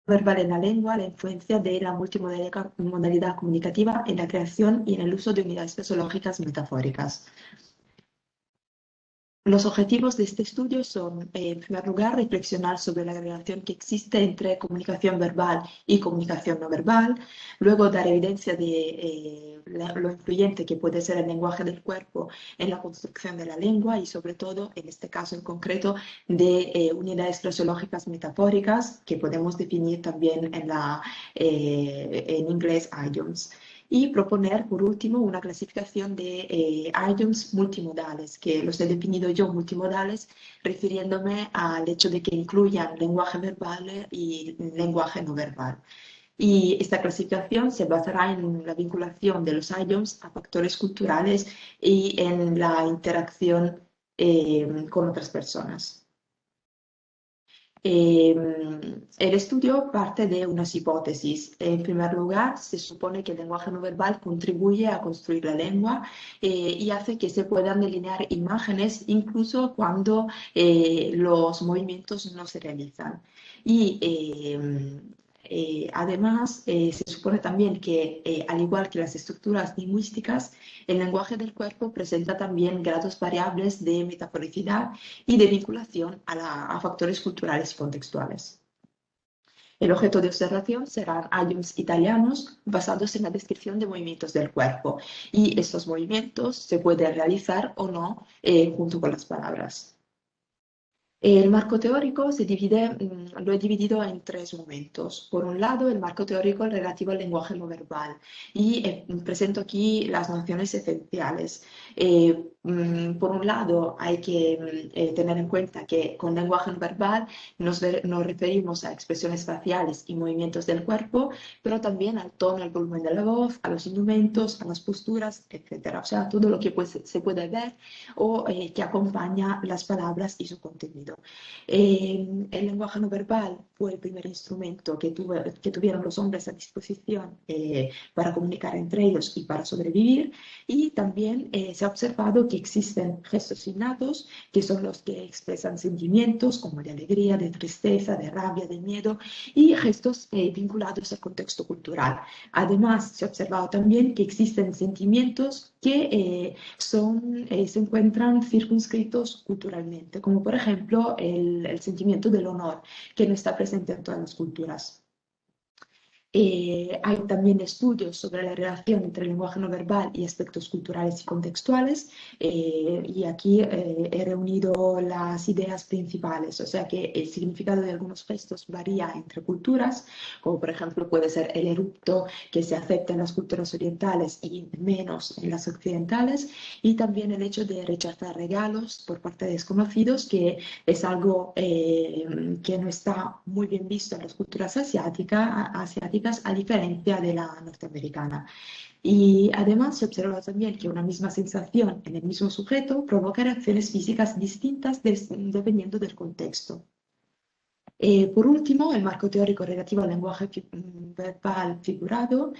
verbal en la lengua, la influencia de la multimodalidad comunicativa en la creación y en el uso de unidades fisiológicas metafóricas. Los objetivos de este estudio son, en primer lugar, reflexionar sobre la relación que existe entre comunicación verbal y comunicación no verbal, luego dar evidencia de lo influyente que puede ser el lenguaje del cuerpo en la construcción de la lengua y sobre todo, en este caso en concreto, de unidades fraseológicas metafóricas que podemos definir también en inglés idioms. Y proponer, por último, una clasificación de idioms multimodales, que los he definido yo multimodales, refiriéndome al hecho de que incluyan lenguaje verbal y lenguaje no verbal. Y esta clasificación se basará en la vinculación de los idioms a factores culturales y en la interacción con otras personas. El estudio parte de unas hipótesis. En primer lugar, se supone que el lenguaje no verbal contribuye a construir la lengua y hace que se puedan delinear imágenes incluso cuando los movimientos no se realizan. Y además, se supone también que, al igual que las estructuras lingüísticas, el lenguaje del cuerpo presenta también grados variables de metaforicidad y de vinculación a factores culturales y contextuales. El objeto de observación serán idioms italianos basados en la descripción de movimientos del cuerpo y estos movimientos se pueden realizar o no junto con las palabras. El marco teórico lo he dividido en tres momentos. Por un lado, el marco teórico relativo al lenguaje no verbal y presento aquí las nociones esenciales. Por un lado, hay que tener en cuenta que con lenguaje no verbal nos referimos a expresiones faciales y movimientos del cuerpo, pero también al tono, al volumen de la voz, a los indumentos, a las posturas, etc. O sea, todo lo que se puede ver o que acompaña las palabras y su contenido. El lenguaje no verbal fue el primer instrumento que tuvieron los hombres a disposición para comunicar entre ellos y para sobrevivir, y también se ha observado que existen gestos innatos, que son los que expresan sentimientos como de alegría, de tristeza, de rabia, de miedo, y gestos vinculados al contexto cultural. Además, se ha observado también que existen sentimientos que se encuentran circunscritos culturalmente, como por ejemplo el sentimiento del honor, que no está presente en todas las culturas. Hay también estudios sobre la relación entre el lenguaje no verbal y aspectos culturales y contextuales, y aquí he reunido las ideas principales, o sea que el significado de algunos gestos varía entre culturas, como por ejemplo puede ser el eructo que se acepta en las culturas orientales y menos en las occidentales, y también el hecho de rechazar regalos por parte de desconocidos, que es algo que no está muy bien visto en las culturas asiáticas a diferencia de la norteamericana. Y además se observa también que una misma sensación en el mismo sujeto provoca reacciones físicas distintas dependiendo del contexto. Por último, el marco teórico relativo al lenguaje verbal figurado.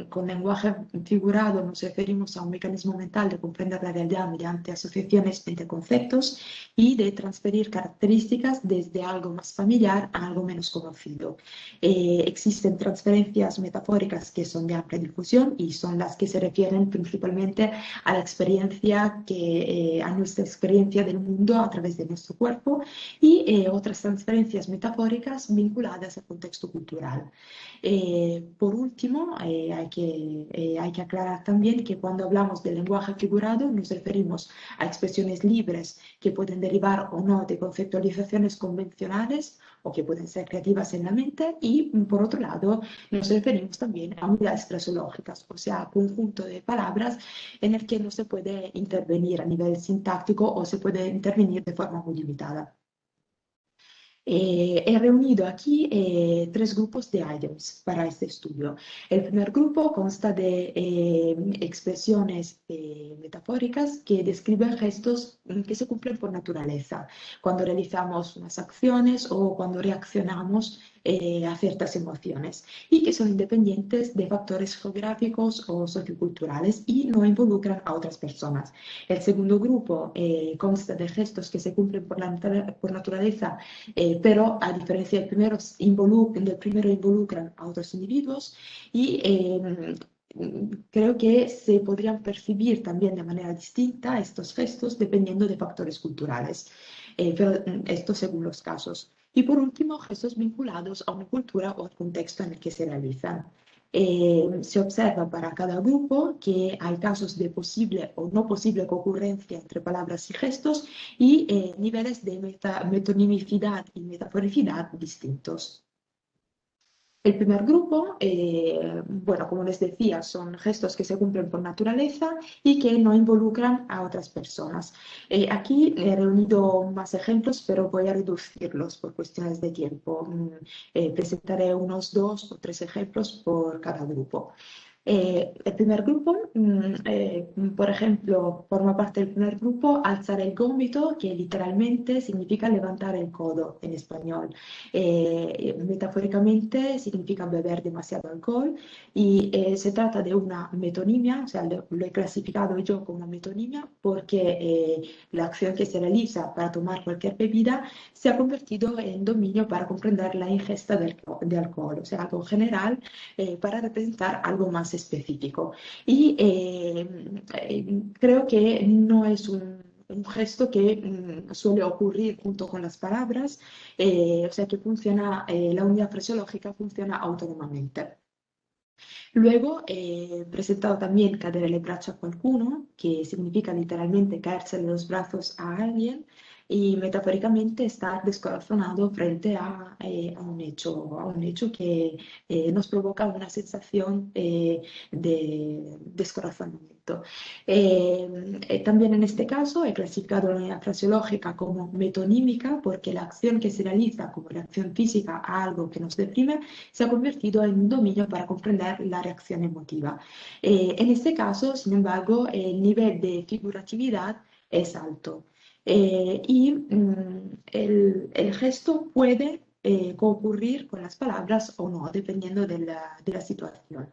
Con lenguaje figurado nos referimos a un mecanismo mental de comprender la realidad mediante asociaciones entre conceptos y de transferir características desde algo más familiar a algo menos conocido. Existen transferencias metafóricas que son de amplia difusión y son las que se refieren principalmente a la experiencia a nuestra experiencia del mundo a través de nuestro cuerpo, y otras transferencias metafóricas vinculadas al contexto cultural. Por último, hay que aclarar también que cuando hablamos de lenguaje figurado nos referimos a expresiones libres que pueden derivar o no de conceptualizaciones convencionales o que pueden ser creativas en la mente, y por otro lado nos referimos también a unidades fraseológicas, o sea, conjunto de palabras en el que no se puede intervenir a nivel sintáctico o se puede intervenir de forma muy limitada. He reunido aquí tres grupos de idioms para este estudio. El primer grupo consta de expresiones metafóricas que describen gestos que se cumplen por naturaleza, cuando realizamos unas acciones o cuando reaccionamos a ciertas emociones y que son independientes de factores geográficos o socioculturales y no involucran a otras personas. El segundo grupo consta de gestos que se cumplen por naturaleza, pero a diferencia del primero involucran a otros individuos y creo que se podrían percibir también de manera distinta estos gestos dependiendo de factores culturales, pero esto según los casos. Y por último, gestos vinculados a una cultura o al contexto en el que se realizan. Se observa para cada grupo que hay casos de posible o no posible concurrencia entre palabras y gestos y niveles de metonimicidad y metaforicidad distintos. El primer grupo, bueno, como les decía, son gestos que se cumplen por naturaleza y que no involucran a otras personas. Aquí he reunido más ejemplos, pero voy a reducirlos por cuestiones de tiempo. Presentaré unos 2 o 3 ejemplos por cada grupo. El primer grupo, por ejemplo, forma parte del primer grupo alzar el gómito, que literalmente significa levantar el codo en español. Metafóricamente significa beber demasiado alcohol y se trata de una metonimia, o sea, lo he clasificado yo como una metonimia porque la acción que se realiza para tomar cualquier bebida se ha convertido en dominio para comprender la ingesta de alcohol, o sea, algo general para representar algo más específico. Y creo que no es un gesto que suele ocurrir junto con las palabras, o sea que funciona, la unidad fraseológica funciona autónomamente. Luego he presentado también cadere le braccia a qualcuno, que significa literalmente caerse en los brazos a alguien y metafóricamente estar descorazonado frente a un hecho que nos provoca una sensación de descorazonamiento. También en este caso he clasificado la unidad fraseológica como metonímica porque la acción que se realiza como reacción física a algo que nos deprime se ha convertido en un dominio para comprender la reacción emotiva. En este caso, sin embargo, el nivel de figuratividad es alto y el gesto puede concurrir con las palabras o no, dependiendo de la situación.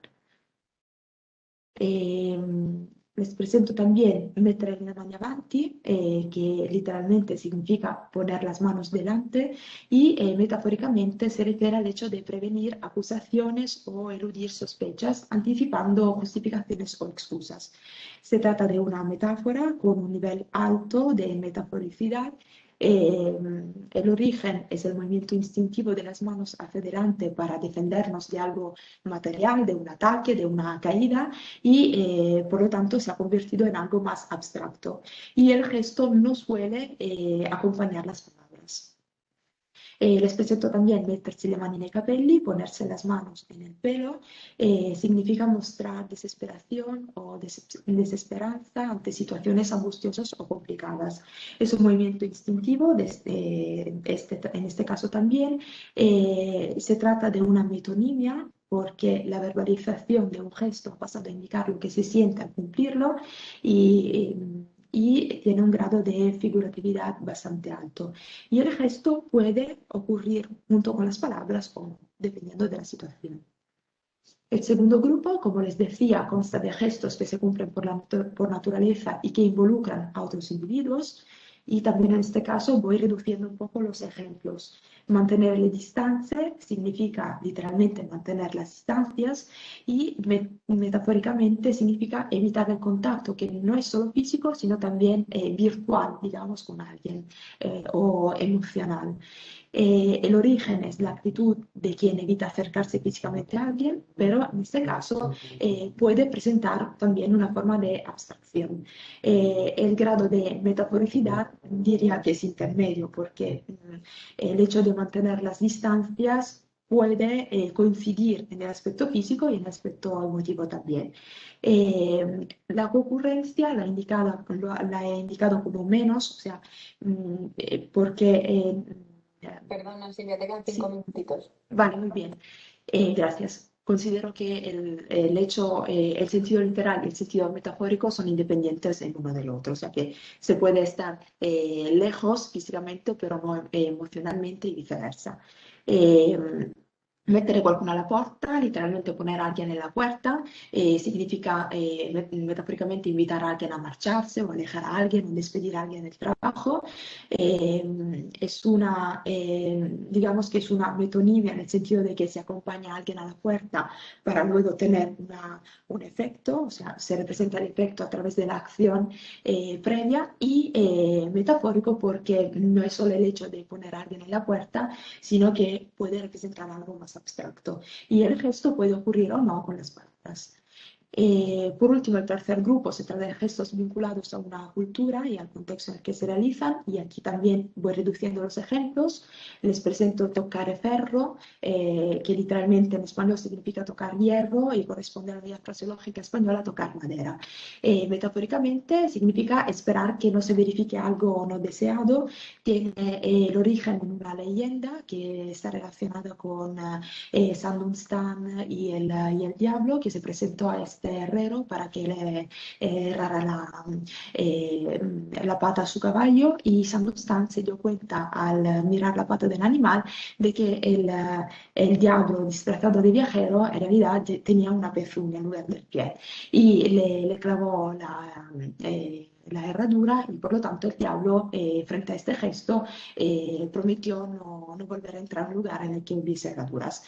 Les presento también mettere le mani avanti, que literalmente significa poner las manos delante y metafóricamente se refiere al hecho de prevenir acusaciones o eludir sospechas, anticipando justificaciones o excusas. Se trata de una metáfora con un nivel alto de metaforicidad. El origen es el movimiento instintivo de las manos hacia adelante para defendernos de algo material, de un ataque, de una caída y por lo tanto se ha convertido en algo más abstracto. Y el gesto no suele acompañar las palabras. Les presento también mettersi le mani nei capelli, ponerse las manos en el pelo, significa mostrar desesperación o desesperanza ante situaciones angustiosas o complicadas. Es un movimiento instintivo, en este caso también. Se trata de una metonimia porque la verbalización de un gesto ha pasado a indicar lo que se siente al cumplirlo y tiene un grado de figuratividad bastante alto. Y el gesto puede ocurrir junto con las palabras o no, dependiendo de la situación. El segundo grupo, como les decía, consta de gestos que se cumplen por naturaleza y que involucran a otros individuos. Y también en este caso voy reduciendo un poco los ejemplos. Mantener le distanze significa literalmente mantener las distancias y metafóricamente significa evitar el contacto, que no es solo físico, sino también virtual, digamos, con alguien o emocional. El origen es la actitud de quien evita acercarse físicamente a alguien, pero en este caso puede presentar también una forma de abstracción. El grado de metaforicidad diría que es intermedio, porque el hecho de mantener las distancias puede coincidir en el aspecto físico y en el aspecto emotivo también. La concurrencia la he indicado como menos, o sea, porque Perdona, Silvia, te quedan 5 minutitos. vale, muy bien. Gracias. Considero que el hecho, el sentido literal y el sentido metafórico son independientes el uno del otro. O sea que se puede estar lejos físicamente, pero no emocionalmente y viceversa. Mettere qualcuno alla porta, literalmente poner a alguien en la puerta, significa metafóricamente invitar a alguien a marcharse o alejar a alguien o despedir a alguien del trabajo. Es una, digamos que es una metonimia en el sentido de que se acompaña a alguien a la puerta para luego tener un efecto, o sea, se representa el efecto a través de la acción previa y metafórico porque no es solo el hecho de poner a alguien en la puerta, sino que puede representar algo más abstracto. Y el gesto puede ocurrir o no con las palabras. Por último, el tercer grupo se trata de gestos vinculados a una cultura y al contexto en el que se realizan, y aquí también voy reduciendo los ejemplos. Les presento toccare ferro, que literalmente en español significa tocar hierro y corresponde a la vía fraseológica española tocar madera. Metafóricamente significa esperar que no se verifique algo no deseado. Tiene el origen en una leyenda que está relacionada con Sandunstán y el diablo, que se presentó a este herrero para que le errara eh, la pata a su caballo, y Sandunstán se dio cuenta al mirar la pata del animal de que el diablo disfrazado de viajero en realidad tenía una pezuña en lugar del pie y le clavó la herradura, y por lo tanto el diablo, frente a este gesto, prometió no volver a entrar en un lugar en el que hubiese herraduras.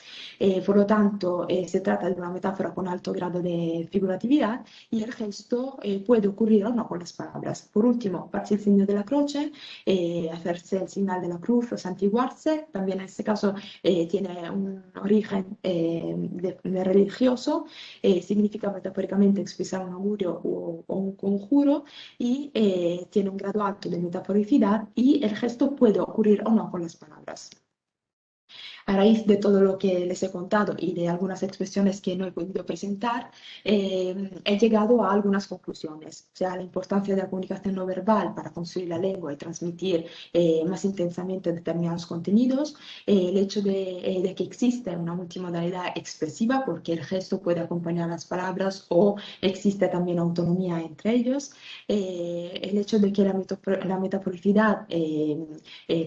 Por lo tanto, se trata de una metáfora con alto grado de figuratividad, y el gesto puede ocurrir o no con las palabras. Por último, farse el signo de la croce, hacerse el señal de la cruz o santiguarse. También en este caso tiene un origen de religioso, significa metafóricamente expresar un augurio o un conjuro, y tiene un grado alto de metaforicidad, y el gesto puede ocurrir o no con las palabras. A raíz de todo lo que les he contado y de algunas expresiones que no he podido presentar, he llegado a algunas conclusiones. O sea, la importancia de la comunicación no verbal para construir la lengua y transmitir más intensamente determinados contenidos, el hecho de que existe una multimodalidad expresiva porque el gesto puede acompañar las palabras o existe también autonomía entre ellos, el hecho de que la metaforicidad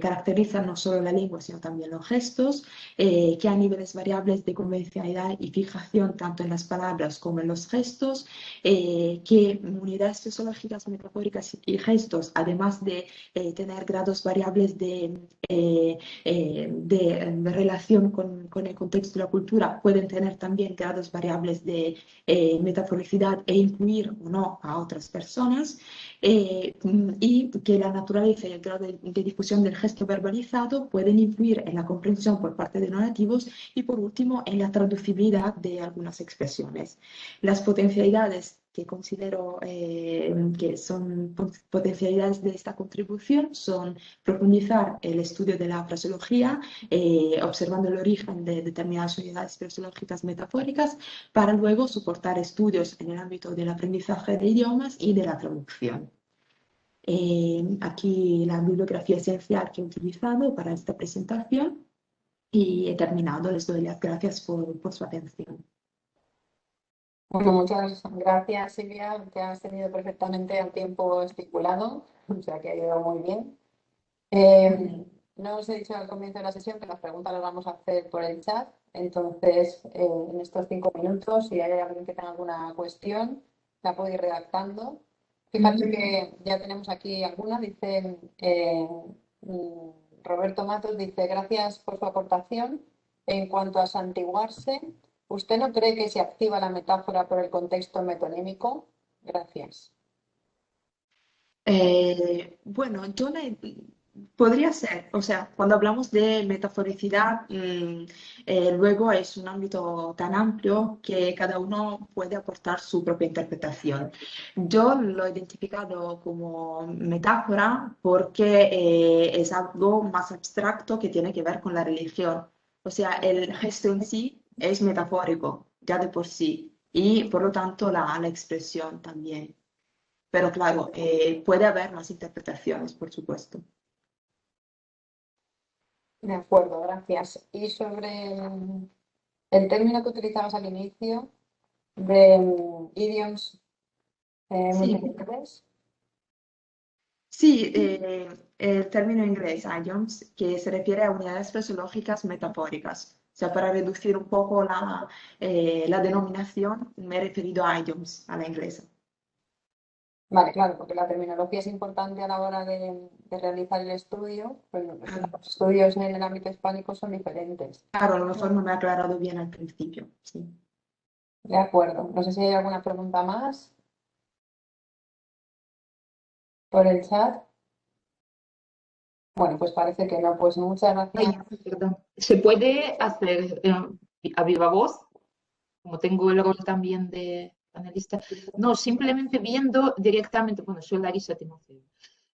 caracteriza no solo la lengua sino también los gestos, que hay niveles variables de convencionalidad y fijación tanto en las palabras como en los gestos, que unidades fisiológicas, metafóricas y gestos, además de tener grados variables de relación con el contexto de la cultura, pueden tener también grados variables de metaforicidad e incluir o no a otras personas, y que la naturaleza y el grado de difusión del gesto verbalizado pueden influir en la comprensión por parte de no nativos y, por último, en la traducibilidad de algunas expresiones. Las potencialidades que considero que son potencialidades de esta contribución son profundizar el estudio de la fraseología, observando el origen de determinadas unidades fraseológicas metafóricas, para luego soportar estudios en el ámbito del aprendizaje de idiomas y de la traducción. Aquí la bibliografía esencial que he utilizado para esta presentación, y he terminado. Les doy las gracias por su atención. Bueno, muchas gracias, Silvia. Te has tenido perfectamente el tiempo estipulado, o sea que ha ido muy bien. No os he dicho al comienzo de la sesión que las preguntas las vamos a hacer por el chat. Entonces, en estos 5 minutos, si hay alguien que tenga alguna cuestión, la puede ir redactando. Fíjate que ya tenemos aquí alguna. Dice Roberto Matos, dice, gracias por su aportación. En cuanto a santiguarse, ¿usted no cree que se activa la metáfora por el contexto metonímico? Gracias. Bueno, podría ser, o sea, cuando hablamos de metaforicidad, luego es un ámbito tan amplio que cada uno puede aportar su propia interpretación. Yo lo he identificado como metáfora porque es algo más abstracto que tiene que ver con la religión. O sea, el gesto en sí es metafórico, ya de por sí, y por lo tanto la expresión también. Pero claro, puede haber más interpretaciones, por supuesto. De acuerdo, gracias. Y sobre el término que utilizabas al inicio de idioms Sí, multilingües. sí, el término inglés, idioms, que se refiere a unidades fraseológicas metafóricas. sea, para reducir un poco la denominación, me he referido a idioms, a la inglesa. Vale, claro, porque la terminología es importante a la hora de realizar el estudio, pues los estudios en el ámbito hispánico son diferentes. Claro, a lo mejor no me ha aclarado bien al principio, sí. De acuerdo. No sé si hay alguna pregunta más por el chat. Bueno, pues parece que no. Pues muchas Ay, gracias. perdón. ¿Se puede hacer a viva voz? Como tengo el rol también de panelista. No, simplemente viendo directamente, bueno, soy Larisa Timofeo,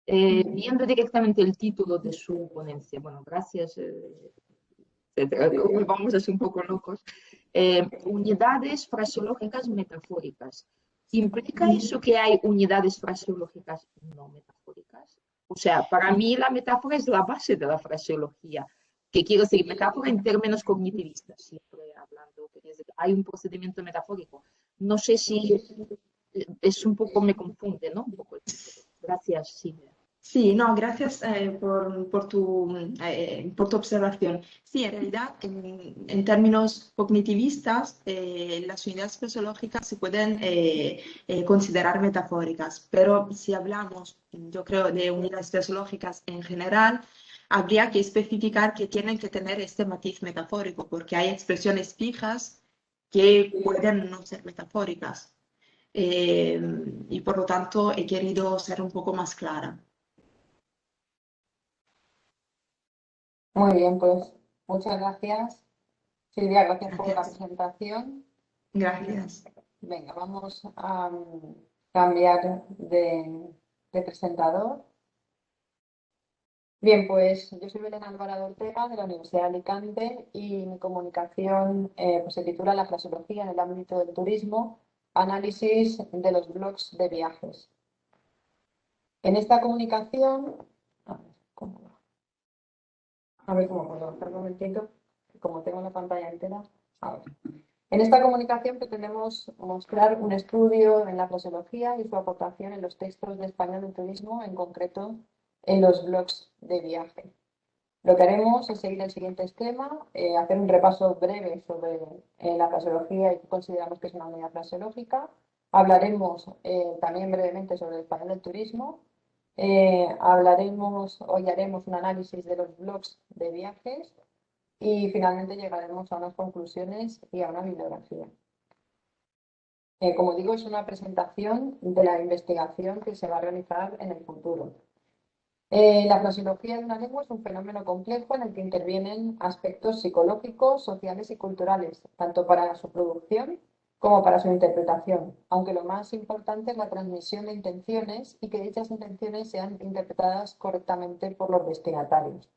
viendo directamente el título de su ponencia. Bueno, gracias, etcétera. Digo, vamos a ser un poco locos. Unidades fraseológicas metafóricas. ¿Implica eso que hay unidades fraseológicas no metafóricas? O sea, para mí la metáfora es la base de la fraseología. Que quiero decir, metáfora en términos cognitivistas, siempre hablando, hay un procedimiento metafórico. No sé si es un poco, me confunde, ¿no? Un poco el título. Gracias, Silvia. Sí, no, gracias por tu observación. Sí, en realidad, en términos cognitivistas, las unidades fraseológicas se pueden considerar metafóricas, pero si hablamos, yo creo, de unidades fraseológicas en general, habría que especificar que tienen que tener este matiz metafórico, porque hay expresiones fijas que pueden no ser metafóricas. Eh, y por lo tanto, he querido ser un poco más clara. Muy bien, pues muchas gracias. Silvia, gracias por la Gracias. presentación. Gracias. Venga, vamos a cambiar de presentador. Bien, pues yo soy Belén Alvarado Ortega de la Universidad de Alicante y mi comunicación pues se titula La fraseología en el ámbito del turismo, análisis de los blogs de viajes. En esta comunicación, a ver cómo puedo hacer un momentito, como tengo la pantalla entera. A ver. En esta comunicación pretendemos mostrar un estudio en la fraseología y su aportación en los textos de español del turismo, en concreto en los blogs de viaje. Lo que haremos es seguir el siguiente esquema, hacer un repaso breve sobre la fraseología y qué consideramos que es una unidad fraseológica. Hablaremos también brevemente sobre el español del turismo. Hoy haremos un análisis de los blogs de viajes y finalmente llegaremos a unas conclusiones y a una bibliografía. Como digo, es una presentación de la investigación que se va a realizar en el futuro. La fraseología de una lengua es un fenómeno complejo en el que intervienen aspectos psicológicos, sociales y culturales, tanto para su producción como para su interpretación, aunque lo más importante es la transmisión de intenciones y que dichas intenciones sean interpretadas correctamente por los destinatarios.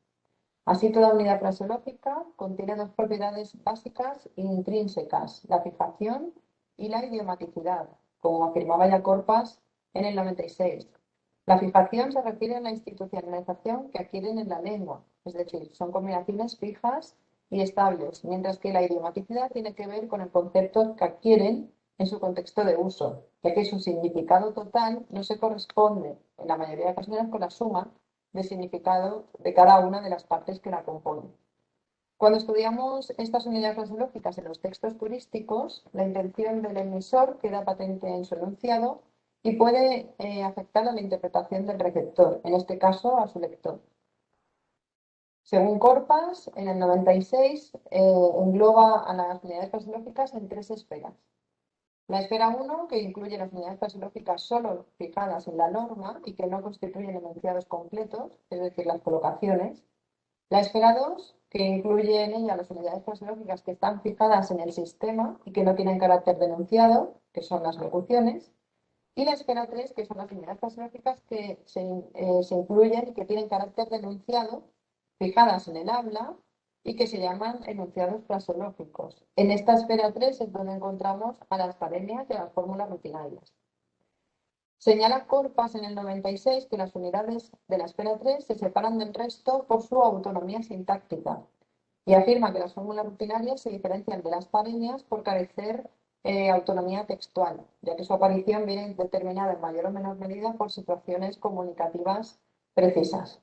Así, toda unidad fraseológica contiene dos propiedades básicas e intrínsecas, la fijación y la idiomaticidad, como afirmaba ya Corpas en el 96. La fijación se refiere a la institucionalización que adquieren en la lengua, es decir, son combinaciones fijas y estables, mientras que la idiomaticidad tiene que ver con el concepto que adquieren en su contexto de uso, ya que su significado total no se corresponde, en la mayoría de ocasiones, con la suma de significado de cada una de las partes que la componen. Cuando estudiamos estas unidades fraseológicas en los textos turísticos, la intención del emisor queda patente en su enunciado y puede afectar a la interpretación del receptor, en este caso a su lector. Según Corpas, en el 96 engloba a las unidades fraseológicas en tres esferas. La esfera 1, que incluye las unidades fraseológicas solo fijadas en la norma y que no constituyen enunciados completos, es decir, las colocaciones. La esfera 2, que incluye en ella las unidades fraseológicas que están fijadas en el sistema y que no tienen carácter de enunciado, que son las locuciones. Y la esfera 3, que son las unidades fraseológicas que se incluyen y que tienen carácter de enunciado, fijadas en el habla y que se llaman enunciados fraseológicos. En esta esfera 3 es donde encontramos a las paremias y a las fórmulas rutinarias. Señala Corpas en el 96 que las unidades de la esfera 3 se separan del resto por su autonomía sintáctica y afirma que las fórmulas rutinarias se diferencian de las paremias por carecer autonomía textual, ya que su aparición viene determinada en mayor o menor medida por situaciones comunicativas precisas.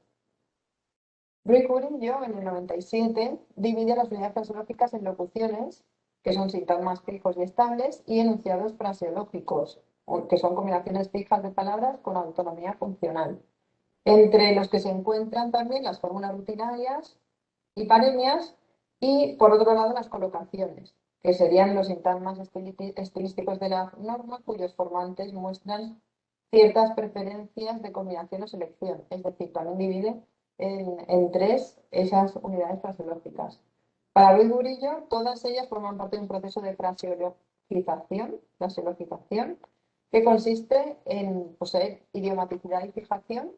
Ruiz Gurillo, en el 97, divide las unidades fraseológicas en locuciones, que son sintagmas fijos y estables, y enunciados fraseológicos, que son combinaciones fijas de palabras con autonomía funcional, entre los que se encuentran también las fórmulas rutinarias y paremias, y por otro lado las colocaciones, que serían los sintagmas estilísticos de la norma cuyos formantes muestran ciertas preferencias de combinación o selección, es decir, también divide en tres esas unidades fraseológicas. Para Luis Burillo, todas ellas forman parte de un proceso de fraseologización, que consiste en poseer idiomaticidad y fijación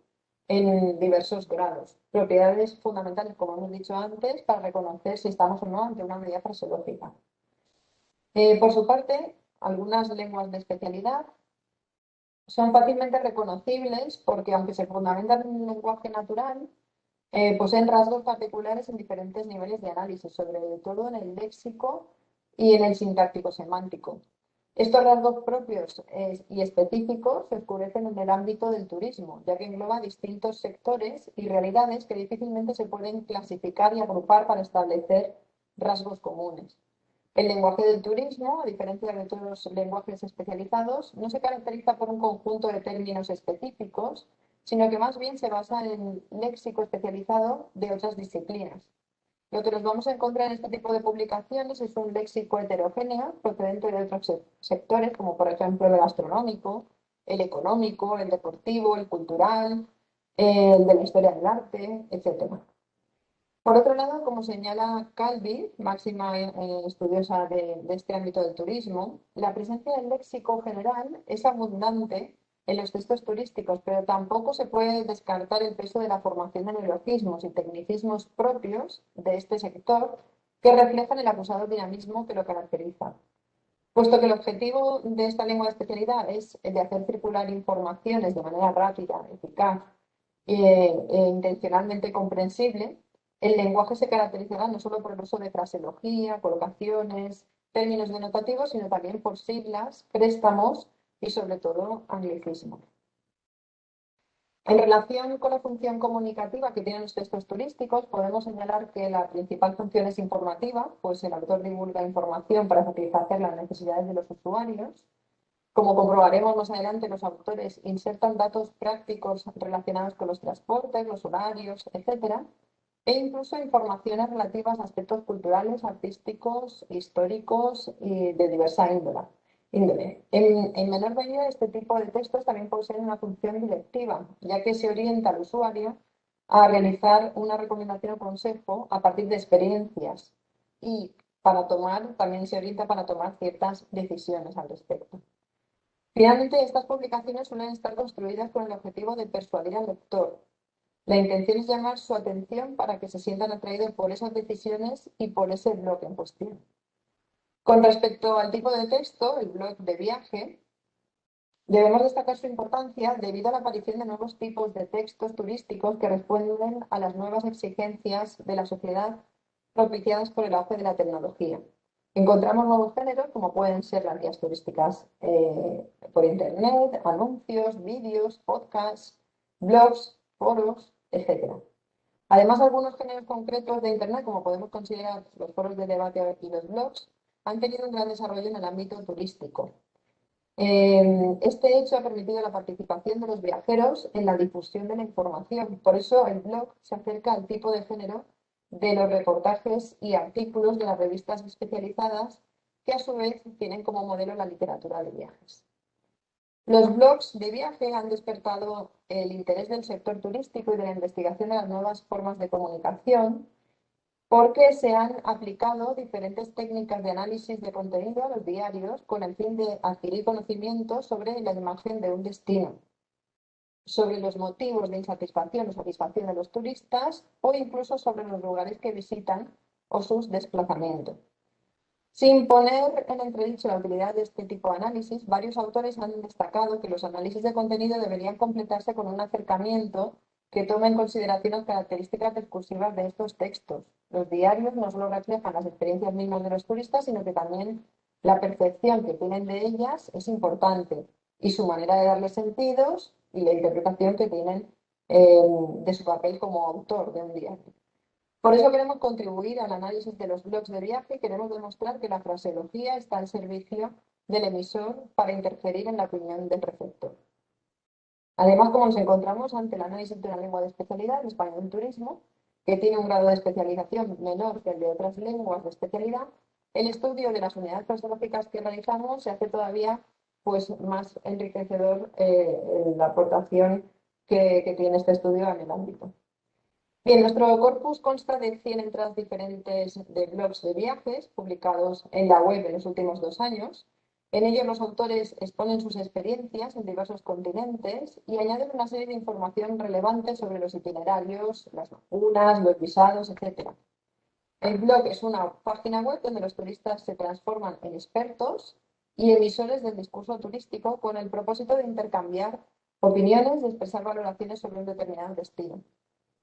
en diversos grados, propiedades fundamentales, como hemos dicho antes, para reconocer si estamos o no ante una medida fraseológica. Por su parte, algunas lenguas de especialidad son fácilmente reconocibles porque, aunque se fundamentan en un lenguaje natural, poseen rasgos particulares en diferentes niveles de análisis, sobre todo en el léxico y en el sintáctico semántico. Estos rasgos propios y específicos se oscurecen en el ámbito del turismo, ya que engloba distintos sectores y realidades que difícilmente se pueden clasificar y agrupar para establecer rasgos comunes. El lenguaje del turismo, a diferencia de otros lenguajes especializados, no se caracteriza por un conjunto de términos específicos, sino que más bien se basa en léxico especializado de otras disciplinas. Lo que nos vamos a encontrar en este tipo de publicaciones es un léxico heterogéneo procedente de otros sectores, como por ejemplo el gastronómico, el económico, el deportivo, el cultural, el de la historia del arte, etc. Por otro lado, como señala Calvi, máxima estudiosa de este ámbito del turismo, la presencia del léxico general es abundante en los textos turísticos, pero tampoco se puede descartar el peso de la formación de neologismos y tecnicismos propios de este sector que reflejan el acusado dinamismo que lo caracteriza. Puesto que el objetivo de esta lengua de especialidad es el de hacer circular informaciones de manera rápida, eficaz e intencionalmente comprensible, el lenguaje se caracterizará no solo por el uso de fraseología, colocaciones, términos denotativos, sino también por siglas, préstamos y sobre todo anglicismos. En relación con la función comunicativa que tienen los textos turísticos, podemos señalar que la principal función es informativa, pues el autor divulga información para satisfacer las necesidades de los usuarios. Como comprobaremos más adelante, los autores insertan datos prácticos relacionados con los transportes, los horarios, etc., e incluso informaciones relativas a aspectos culturales, artísticos, históricos y de diversa índole. En menor medida, este tipo de textos también poseen una función directiva, ya que se orienta al usuario a realizar una recomendación o consejo a partir de experiencias y también se orienta para tomar ciertas decisiones al respecto. Finalmente, estas publicaciones suelen estar construidas con el objetivo de persuadir al lector. La intención es llamar su atención para que se sientan atraídos por esas decisiones y por ese blog en cuestión. Con respecto al tipo de texto, el blog de viaje, debemos destacar su importancia debido a la aparición de nuevos tipos de textos turísticos que responden a las nuevas exigencias de la sociedad propiciadas por el auge de la tecnología. Encontramos nuevos géneros como pueden ser las guías turísticas por internet, anuncios, vídeos, podcasts, blogs, foros, etc. Además, algunos géneros concretos de internet, como podemos considerar los foros de debate y los blogs, han tenido un gran desarrollo en el ámbito turístico. Este hecho ha permitido la participación de los viajeros en la difusión de la información. Por eso el blog se acerca al tipo de género de los reportajes y artículos de las revistas especializadas, que a su vez tienen como modelo la literatura de viajes. Los blogs de viaje han despertado el interés del sector turístico y de la investigación de las nuevas formas de comunicación, porque se han aplicado diferentes técnicas de análisis de contenido a los diarios con el fin de adquirir conocimiento sobre la imagen de un destino, sobre los motivos de insatisfacción o satisfacción de los turistas o incluso sobre los lugares que visitan o sus desplazamientos. Sin poner en entredicho la utilidad de este tipo de análisis, varios autores han destacado que los análisis de contenido deberían completarse con un acercamiento que tome en consideración las características discursivas de estos textos. Los diarios no solo reflejan las experiencias mismas de los turistas, sino que también la percepción que tienen de ellas es importante y su manera de darles sentidos y la interpretación que tienen de su papel como autor de un viaje. Por eso queremos contribuir al análisis de los blogs de viaje y queremos demostrar que la fraseología está al servicio del emisor para interferir en la opinión del receptor. Además, como nos encontramos ante el análisis de una lengua de especialidad, el español en turismo, que tiene un grado de especialización menor que el de otras lenguas de especialidad, el estudio de las unidades fraseológicas que realizamos se hace todavía pues, más enriquecedor en la aportación que tiene este estudio en el ámbito. Bien, nuestro corpus consta de 100 entradas diferentes de blogs de viajes publicados en la web en los últimos 2 años. En ellos los autores exponen sus experiencias en diversos continentes y añaden una serie de información relevante sobre los itinerarios, las vacunas, los visados, etc. El blog es una página web donde los turistas se transforman en expertos y emisores del discurso turístico con el propósito de intercambiar opiniones y expresar valoraciones sobre un determinado destino.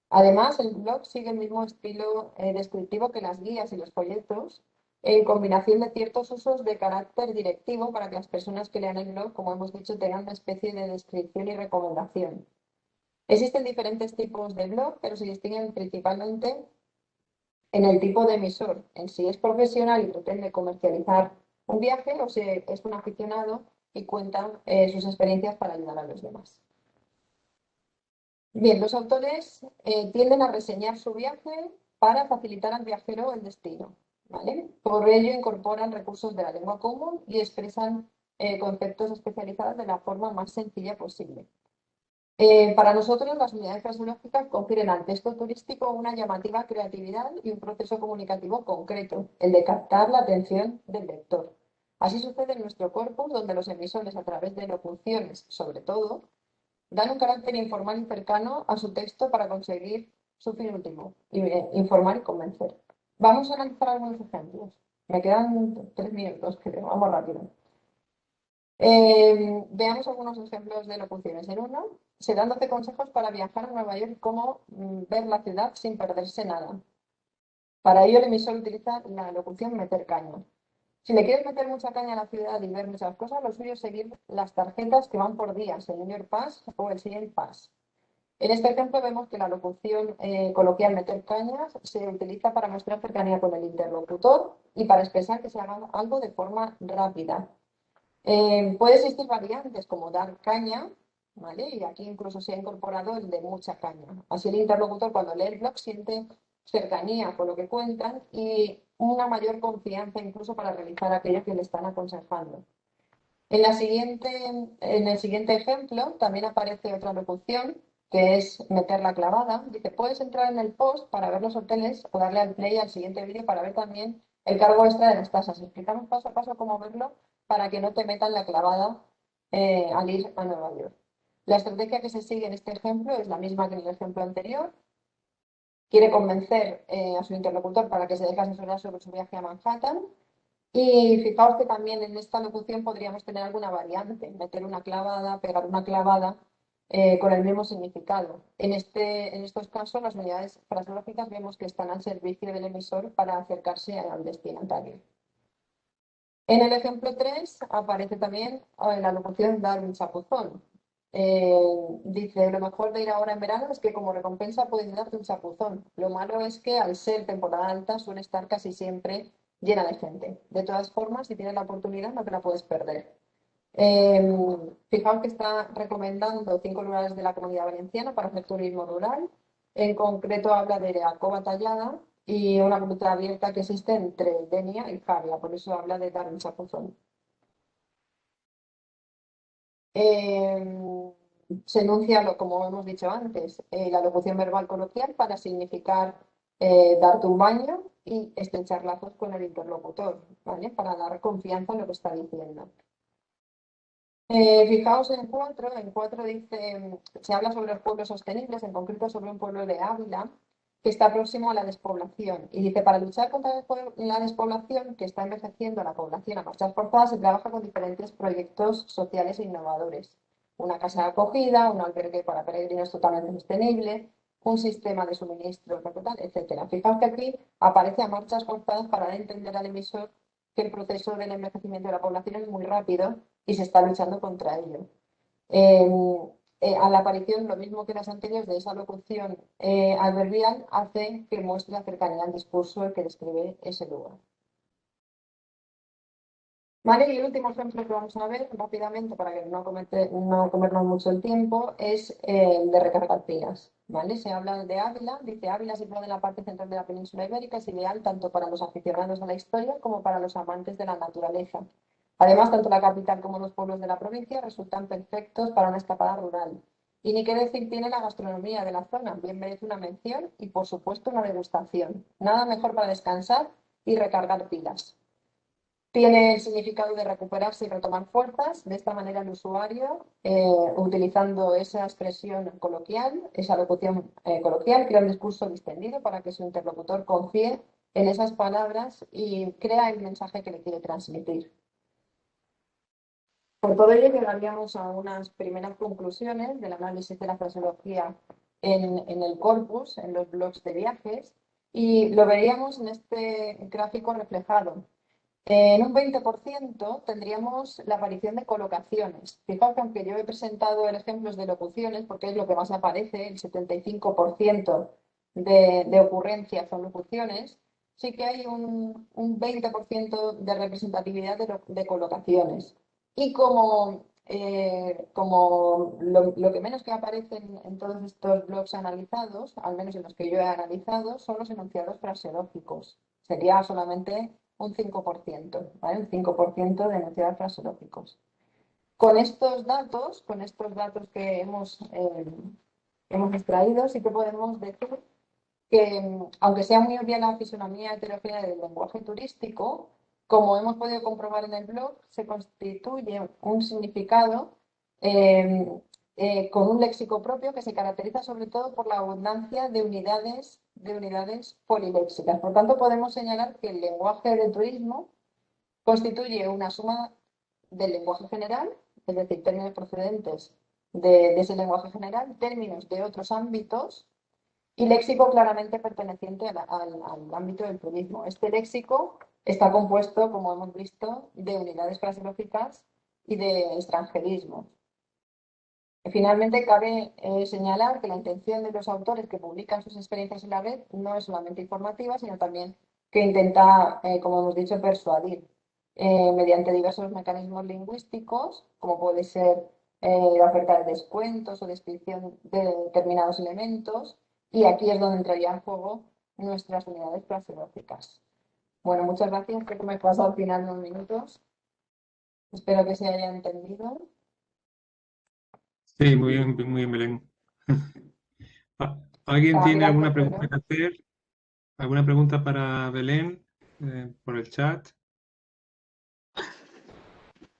Además, el blog sigue el mismo estilo descriptivo que las guías y los folletos, en combinación de ciertos usos de carácter directivo para que las personas que lean el blog, como hemos dicho, tengan una especie de descripción y recomendación. Existen diferentes tipos de blog, pero se distinguen principalmente en el tipo de emisor, en si es profesional y pretende comercializar un viaje o si es un aficionado y cuenta sus experiencias para ayudar a los demás. Bien, los autores tienden a reseñar su viaje para facilitar al viajero el destino, ¿vale? Por ello incorporan recursos de la lengua común y expresan conceptos especializados de la forma más sencilla posible. Para nosotros, las unidades fraseológicas confieren al texto turístico una llamativa creatividad y un proceso comunicativo concreto, el de captar la atención del lector. Así sucede en nuestro corpus, donde los emisores, a través de locuciones, sobre todo, dan un carácter informal y cercano a su texto para conseguir su fin último, informar y convencer. Vamos a analizar algunos ejemplos. Me quedan 3 minutos, creo. Vamos rápido. Veamos algunos ejemplos de locuciones. En uno, se dan 12 consejos para viajar a Nueva York y cómo ver la ciudad sin perderse nada. Para ello, el emisor utiliza la locución meter caña. Si le quieres meter mucha caña a la ciudad y ver muchas cosas, lo suyo es seguir las tarjetas que van por días, el New York Pass o el Seattle Pass. En este ejemplo vemos que la locución coloquial meter cañas se utiliza para mostrar cercanía con el interlocutor y para expresar que se haga algo de forma rápida. Puede existir variantes como dar caña, ¿vale? Y aquí incluso se ha incorporado el de mucha caña. Así el interlocutor cuando lee el blog siente cercanía con lo que cuentan y una mayor confianza incluso para realizar aquello que le están aconsejando. En el siguiente ejemplo también aparece otra locución que es meter la clavada. Dice, puedes entrar en el post para ver los hoteles o darle al play al siguiente vídeo para ver también el cargo extra de las tasas. Explicamos paso a paso cómo verlo para que no te metan la clavada al ir a Nueva York. La estrategia que se sigue en este ejemplo es la misma que en el ejemplo anterior. Quiere convencer a su interlocutor para que se deje asesorar sobre su viaje a Manhattan. Y fijaos que también en esta locución podríamos tener alguna variante, meter una clavada, pegar una clavada con el mismo significado. En estos casos, las unidades fraseológicas vemos que están al servicio del emisor para acercarse al destinatario. En el ejemplo 3 aparece también la locución dar un chapuzón. Dice, lo mejor de ir ahora en verano es que como recompensa puedes darte un chapuzón. Lo malo es que al ser temporada alta suele estar casi siempre llena de gente. De todas formas, si tienes la oportunidad no te la puedes perder. Fijaos que está recomendando 5 lugares de la Comunidad Valenciana para hacer turismo rural. En concreto habla de la Cova Tallada y una ruta abierta que existe entre Denia y Javia, por eso habla de dar un chapuzón. Se enuncia, como hemos dicho antes, la locución verbal coloquial para significar darte un baño y estrechar lazos con el interlocutor, ¿vale? Para dar confianza en lo que está diciendo. Fijaos en 4 dice, se habla sobre los pueblos sostenibles, en concreto sobre un pueblo de Ávila que está próximo a la despoblación. Y dice, para luchar contra la despoblación que está envejeciendo a la población a marchas forzadas, se trabaja con diferentes proyectos sociales e innovadores. Una casa de acogida, un albergue para peregrinos totalmente sostenible, un sistema de suministro, etc. Fijaos que aquí aparece a marchas forzadas para dar a entender al emisor que el proceso del envejecimiento de la población es muy rápido y se está luchando contra ello. a la aparición, lo mismo que las anteriores, de esa locución adverbial, hace que muestre la cercanía al discurso el que describe ese lugar. Vale, y el último ejemplo que vamos a ver rápidamente, para que no comernos mucho el tiempo, es el de recargar pilas. ¿Vale? Se habla de Ávila, dice Ávila, situada en la parte central de la península ibérica, es ideal tanto para los aficionados a la historia como para los amantes de la naturaleza. Además, tanto la capital como los pueblos de la provincia resultan perfectos para una escapada rural. Y ni qué decir tiene la gastronomía de la zona, bien merece una mención y, por supuesto, una degustación. Nada mejor para descansar y recargar pilas. Tiene el significado de recuperarse y retomar fuerzas. De esta manera el usuario, utilizando esa expresión coloquial, esa locución coloquial, crea un discurso distendido para que su interlocutor confíe en esas palabras y crea el mensaje que le quiere transmitir. Por todo ello llegaríamos a unas primeras conclusiones del análisis de la fraseología en el corpus, en los blogs de viajes, y lo veríamos en este gráfico reflejado. En un 20% tendríamos la aparición de colocaciones. Fijaos que aunque yo he presentado ejemplos de locuciones, porque es lo que más aparece, el 75% de ocurrencias son locuciones, sí que hay un 20% de representatividad de colocaciones. Y como lo que menos que aparece en todos estos blogs analizados, al menos en los que yo he analizado, son los enunciados fraseológicos. Sería solamente un 5%, ¿vale? Un 5% de enunciados fraseológicos. Con estos datos que hemos extraído, sí que podemos decir que, aunque sea muy obvia la fisonomía heterogénea del lenguaje turístico, como hemos podido comprobar en el blog, se constituye un significado con un léxico propio que se caracteriza sobre todo por la abundancia de unidades poliléxicas. Por tanto, podemos señalar que el lenguaje del turismo constituye una suma del lenguaje general, es decir, términos procedentes de ese lenguaje general, términos de otros ámbitos y léxico claramente perteneciente al ámbito del turismo. Este léxico está compuesto, como hemos visto, de unidades fraseológicas y de extranjerismo. Finalmente, cabe señalar que la intención de los autores que publican sus experiencias en la red no es solamente informativa, sino también que intenta, como hemos dicho, persuadir mediante diversos mecanismos lingüísticos, como puede ser la oferta de descuentos o descripción de determinados elementos, y aquí es donde entraría en juego nuestras unidades fraseológicas. Bueno, muchas gracias, creo que me he pasado al final unos minutos. Espero que se haya entendido. Sí, muy bien, Belén. ¿Alguien tiene alguna pregunta que hacer? ¿Alguna pregunta para Belén por el chat?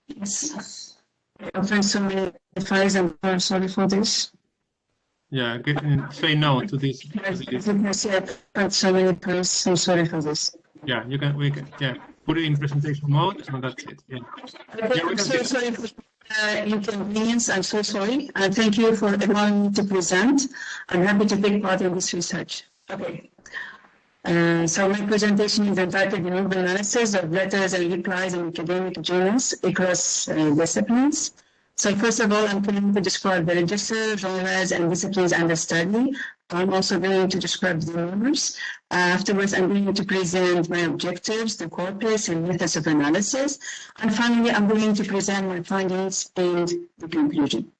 Yes. I've found so many files and I'm sorry for this. Yeah, say no to this. I've so many files, I'm sorry for this. Yeah, we can put it in presentation mode, so that's it. Yeah. I'm so sorry for inconvenience. I'm so sorry. And thank you for allowing me to present. I'm happy to take part in this research. Okay. So my presentation is entitled "The Urban Analysis of Letters and Replies in Academic Journals Across Disciplines." So first of all, I'm going to describe the register, genres, and disciplines under study. I'm also going to describe the numbers. Afterwards, I'm going to present my objectives, the corpus, and methods of analysis. And finally, I'm going to present my findings and the conclusion.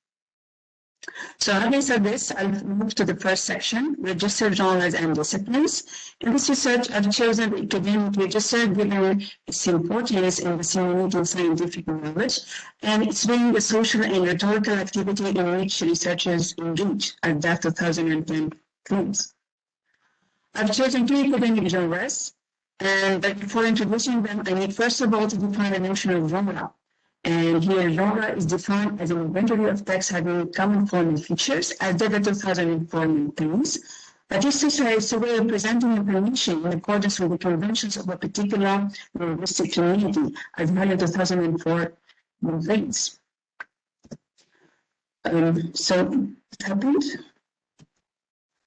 So having said this, I'll move to the first section, register, genres, and disciplines. In this research, I've chosen the academic register given its importance in disseminating scientific knowledge, and it's being a social and rhetorical activity in which researchers engage, as that 2010 claims. I've chosen 2 academic genres, but before introducing them, I need first of all to define the notion of genre. And here, genre is defined as an inventory of texts having common formal features, as did the 2004 maintains. But this is a way of presenting information in accordance with the conventions of a particular linguistic community, as Helen 2004 maintains. So, what happened?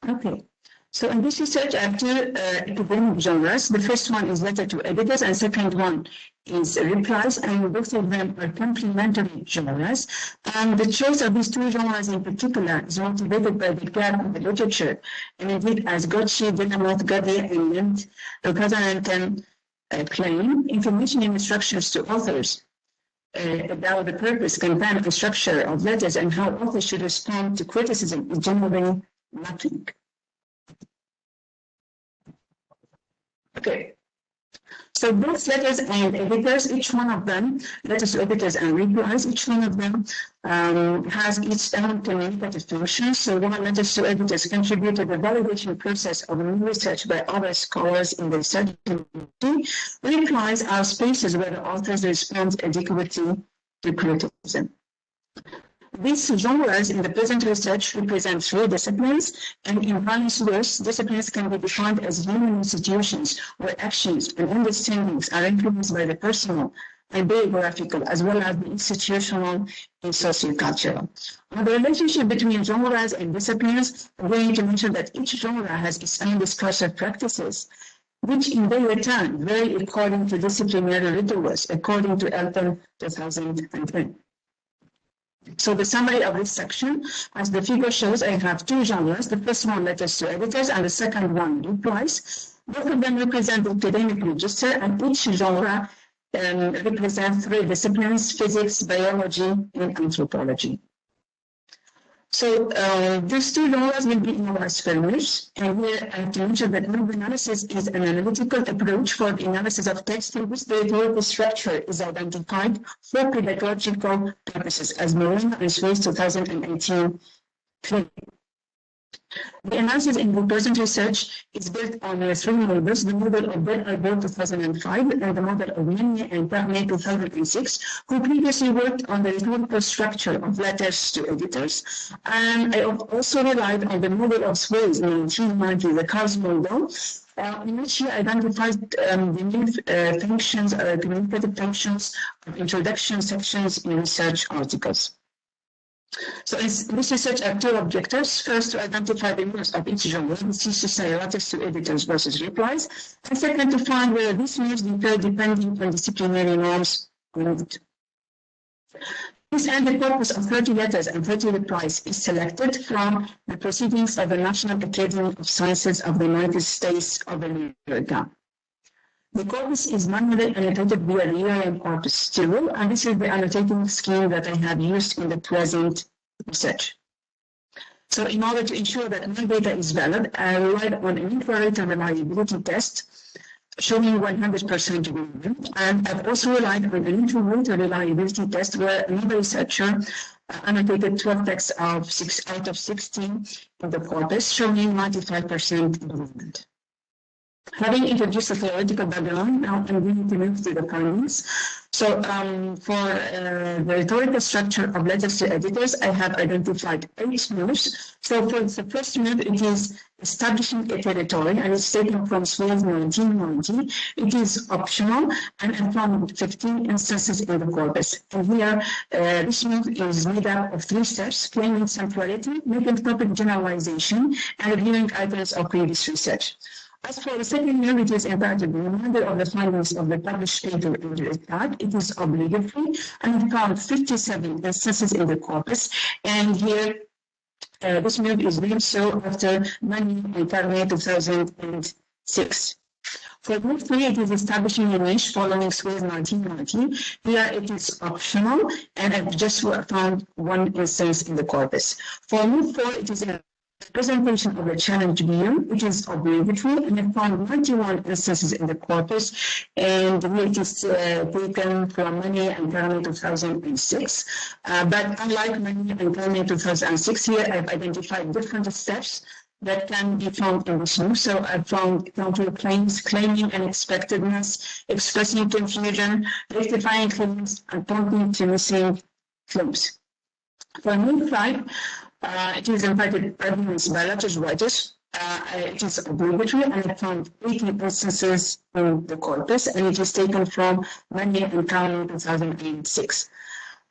Okay. So in this research, I have 2 academic genres. The first one is letter to editors, and second one is replies, and both of them are complementary genres. And the choice of these two genres in particular is motivated by the gap in the literature. And indeed, as Gotchi, Dinamoth, Gadi, and Lind 2010 claim, information and instructions to authors about the purpose, content, and structure of letters and how authors should respond to criticism is generally lacking. Okay. So both letters and editors, each one of them, letters to editors and replies, each one of them has its own communicative function. So one letters to editors contribute to the validation process of new research by other scholars in the research community. Replies are spaces where the authors respond adequately to criticism. These genres in the present research represent three disciplines, and in various ways, disciplines can be defined as human institutions where actions and understandings are influenced by the personal and biographical, as well as the institutional and sociocultural. On the relationship between genres and disciplines, I'm going to mention that each genre has its own discursive practices, which in their turn vary according to disciplinary rigors, according to Elton 2010. So the summary of this section, as the figure shows, I have two genres. The first one, letters to editors, and the second one, replies. Both of them represent the academic register, and each genre represents three disciplines: physics, biology, and anthropology. So these two genres will be in our frameworks, and here I have to mention that number analysis is an analytical approach for the analysis of text in which the rhetorical structure is identified for pedagogical purposes, as Moreno and Swayze 2018 claim. The analysis in the present research is built on three models: the model of Bell-Arbor 2005 and the model of Meunier and Parmet 2006, who previously worked on the rhetorical structure of letters to editors. And I also relied on the model of Swayze in 1990, the CARS model, in which he identified the new functions, communicative functions of introduction sections in research articles. So this research have two objectives. First, to identify the use of each genre, this is to say letters to editors versus replies. And second, to find whether these moves differ depending on disciplinary norms or not. This and the purpose of 30 letters and 30 replies is selected from the proceedings of the National Academy of Sciences of the United States of America. The corpus is manually annotated via the URM corpus tool, and this is the annotating scheme that I have used in the present research. So in order to ensure that my data is valid, I relied on an infrared reliability test showing 100% agreement, and I've also relied on an infrared reliability test where another researcher annotated 12 texts of 6 out of 16 in the corpus, showing 95% agreement. Having introduced a theoretical background, now I'm going to move to the findings. So for the rhetorical structure of letters to editors, I have identified 8 moves. So for the first move, it is establishing a territory, and it's taken from Swayze 1990. It is optional, and I found 15 instances in the corpus. And here, this move is made up of 3 steps: claiming centrality, making topic generalization, and reviewing items of previous research. As for the second move, it is entitled Reminder of the Findings of the Published Paper in the Tag. It is obligatory, and I found 57 instances in the corpus. And here, this move is doing so after Meunier and Parmet 2006. For move 3, it is establishing a niche following Swayze 1990. Here it is optional, and I've just found 1 instance in the corpus. For move 4, it is a presentation of the challenge view, which is obligatory, and I found 91 instances in the corpus, and it is taken from Meunier and Parmet 2006. But unlike Meunier and Parmet 2006, here I've identified different steps that can be found in this move. So I found counterclaims, claiming unexpectedness, expressing confusion, rectifying claims, and pointing to missing claims. For move 5, it is entitled Arguments by Letters Writers. It is obligatory, and I found 80 instances in the corpus, and it is taken from Meunier and Parmet 2006.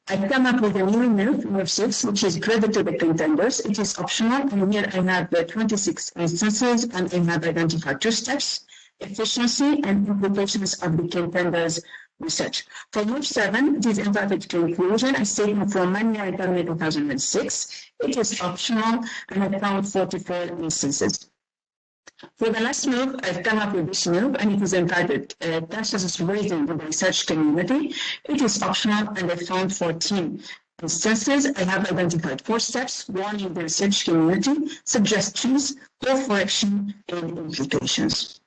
I come up with a new move 6, which is credit to the contenders. It is optional, and here I have 26 instances, and I have identified 2 steps: efficiency and implications of the contenders' research. For move 7, it is entitled Conclusion, a statement from Mania and Family 2006. It is optional and I found 44 instances. For the last move, I've come up with this move, and it is entitled Tensions Raising in the Research Community. It is optional, and I found 14 instances. I have identified 4 steps: warning the research community, suggestions, call for action, and implications.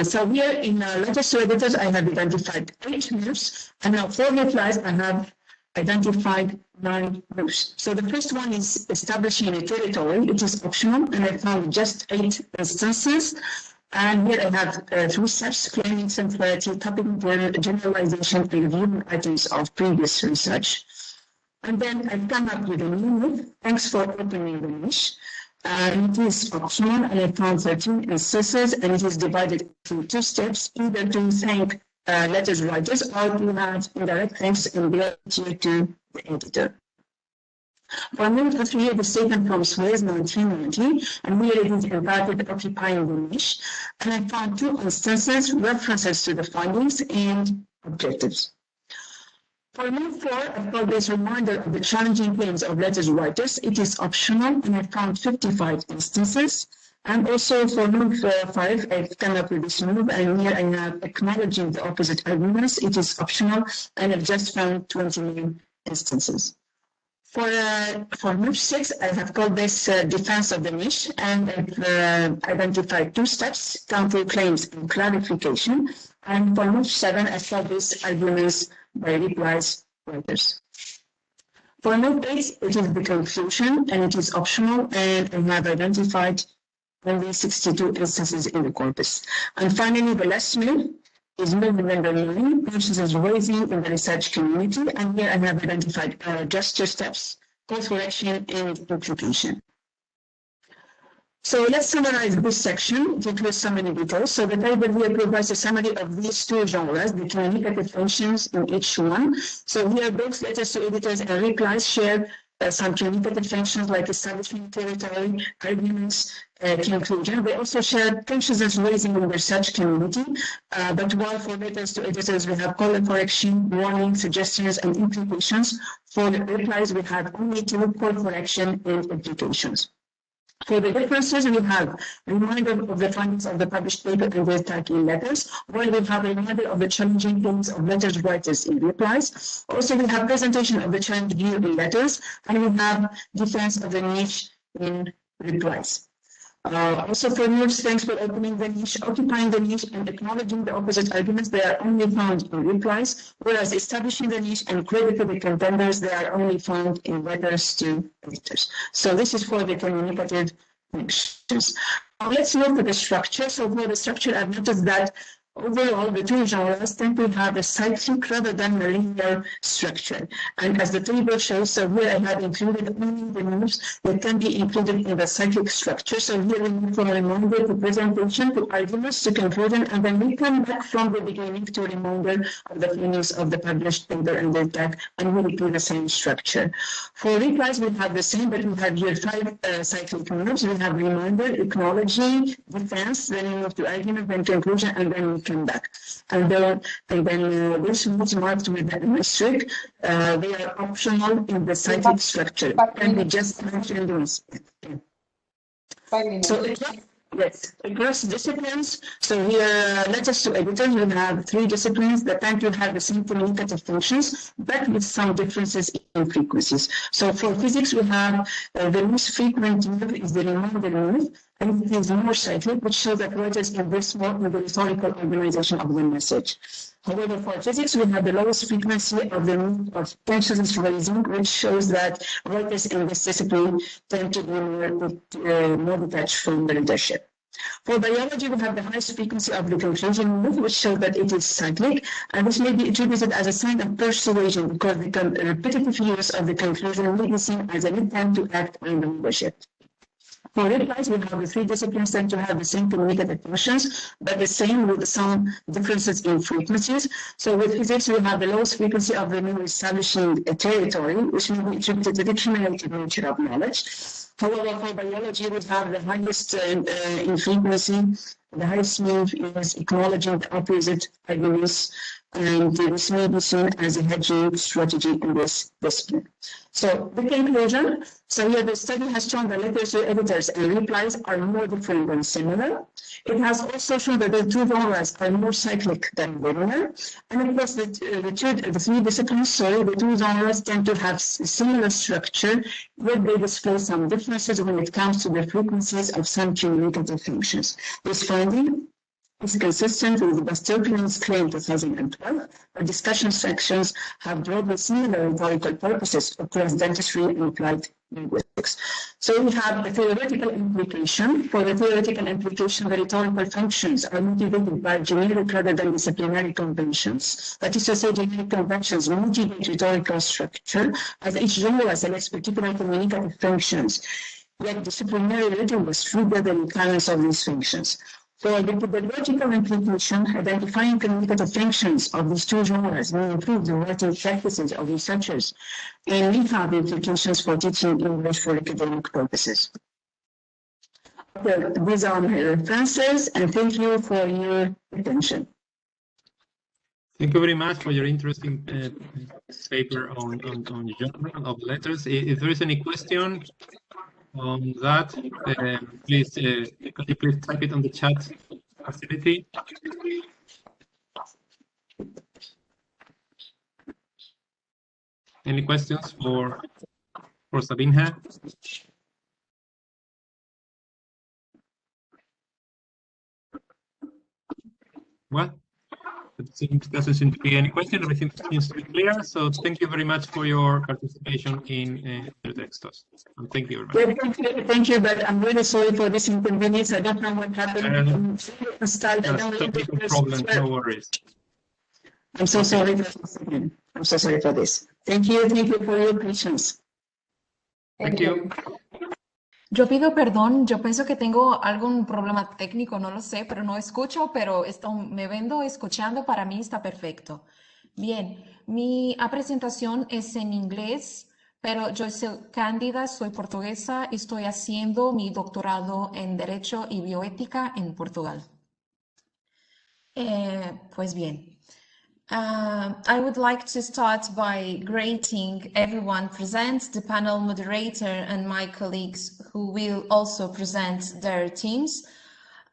So here in Letters to Editors, I have identified 8 moves, and now for replies, I have identified 9 moves. So the first one is establishing a territory. It is optional, and I found just 8 instances. And here I have 3 steps: claiming centrality, topic generalization, and reviewing items of previous research. And then I've come up with a new move. Thanks for opening the niche. It is optional, and I found 13 instances, and it is divided into 2 steps, either to thank letters writers or to have indirect thanks and gratitude to the editor. For move 3, the statement from Suez 1990, and here it is entitled Occupying the Niche, and I found 2 instances, references to the findings and objectives. For move 4, I've got this reminder of the challenging claims of letters writers. It is optional, and I found 55 instances. And also for move 5, I've come up with this move, and here I have acknowledging the opposite arguments. It is optional, and I've just found 29 instances. For move 6, I have called this defense of the niche, and I've identified 2 steps: counterclaims and clarification. And for move 7, I called this arguments by replies writers. For move 8, it is the conclusion, and it is optional, and I have identified only 62 instances in the corpus. And finally, the last move is move number 9, tensions raising in the research community, and here I have identified just 2 steps: call for action and implication. So let's summarize this section. It includes so many details. So the table here provides a summary of these 2 genres, the communicative functions in each one. So here both letters to editors and replies share some communicative functions like establishing territory, arguments, conclusion. They also share tensions raising in the research community, but while for letters to editors we have call for action, warning, suggestions, and implications, for the replies we have only 2: call for action and implications. For the differences, we have a reminder of the findings of the published paper and their tag in letters, while we have a reminder of the challenging claims of letters writers in replies. Also, we have presentation of the challenge view in letters, and we have defense of the niche in replies. Also for moves, thanks for opening the niche, occupying the niche, and acknowledging the opposite arguments. They are only found in replies, whereas establishing the niche and credit to the contenders, they are only found in letters to editors. So this is for the communicative functions. Now let's look at the structure. So for the structure, I've noticed that overall, the 2 genres tend to have a cyclic rather than a linear structure. And as the table shows, so here I have included only the moves that can be included in the cyclic structure. So here we move from reminder to presentation to arguments to conclusion, and then we come back from the beginning to reminder of the findings of the published paper and their tag, and we repeat the same structure. For replies, we have the same, but we have here 5 cyclic moves. We have reminder, acknowledging, defense, then we move to argument, then conclusion, and then we come back. And then this moves marked with an asterisk. They are optional in the cyclic structure, and we just mentioned those. So yes, across disciplines. So here, letters to editors, we have 3 disciplines that tend to have the same communicative functions, but with some differences in frequencies. So for physics, we have the most frequent move is the reminder move, and it is more cyclic, which shows that writers invest more in the historical organization of the message. However, for physics, we have the lowest frequency of the move of tensions raising, which shows that writers in this discipline tend to be more detached from the readership. For biology, we have the highest frequency of the conclusion move, which shows that it is cyclic, and this may be attributed as a sign of persuasion because the repetitive use of the conclusion may be seen as an attempt to act on the readership. For replies, we have the three disciplines tend to have the same communicative functions, but the same with some differences in frequencies. So with physics, we have the lowest frequency of the new establishing a territory, which may be attributed to the cumulative nature of knowledge. However, for biology, we have the highest in frequency. The highest move is acknowledging the opposite arguments, and this may be seen as a hedging strategy in this discipline. So the conclusion, so here the study has shown that letters to editors and replies are more different than similar. It has also shown that the two genres are more cyclic than linear. And of course, the three disciplines, the two genres tend to have similar structure, yet they display some differences when it comes to the frequencies of some communicative functions. This finding is consistent with Bastopian's claim 2012, that discussion sections have broadly similar rhetorical purposes across dentistry and applied linguistics. So we have the theoretical implication. For the theoretical implication, the rhetorical functions are motivated by generic rather than disciplinary conventions. That is to say, generic conventions motivate rhetorical structure, as each genre selects particular communicative functions. Yet disciplinary rhetorists trigger the recurrence of these functions. For the pedagogical implication, identifying communicative functions of these two genres may improve the writing practices of researchers and may have implications for teaching English for academic purposes. Okay, these are my references, and thank you for your attention. Thank you very much for your interesting paper on genre of letters. If there is any question on that, please, could you please type it on the chat facility? Any questions for Sabine? Well, it doesn't seem to be any question. Everything seems to be clear. So thank you very much for your participation in Textos. And thank you very much. Yeah, thank you, but I'm really sorry for this inconvenience. I don't know what happened. Technical problem, no worries. I'm so sorry for this. I'm so sorry for this. Thank you for your patience. Thank you. Yo pido perdón, yo pienso que tengo algún problema técnico, no lo sé, pero no escucho, pero me vendo escuchando, para mí está perfecto. Bien, mi presentación es en inglés, pero yo soy Cándida, soy portuguesa y estoy haciendo mi doctorado en Derecho y Bioética en Portugal. Pues bien. I would like to start by greeting everyone present, the panel moderator and my colleagues who will also present their teams.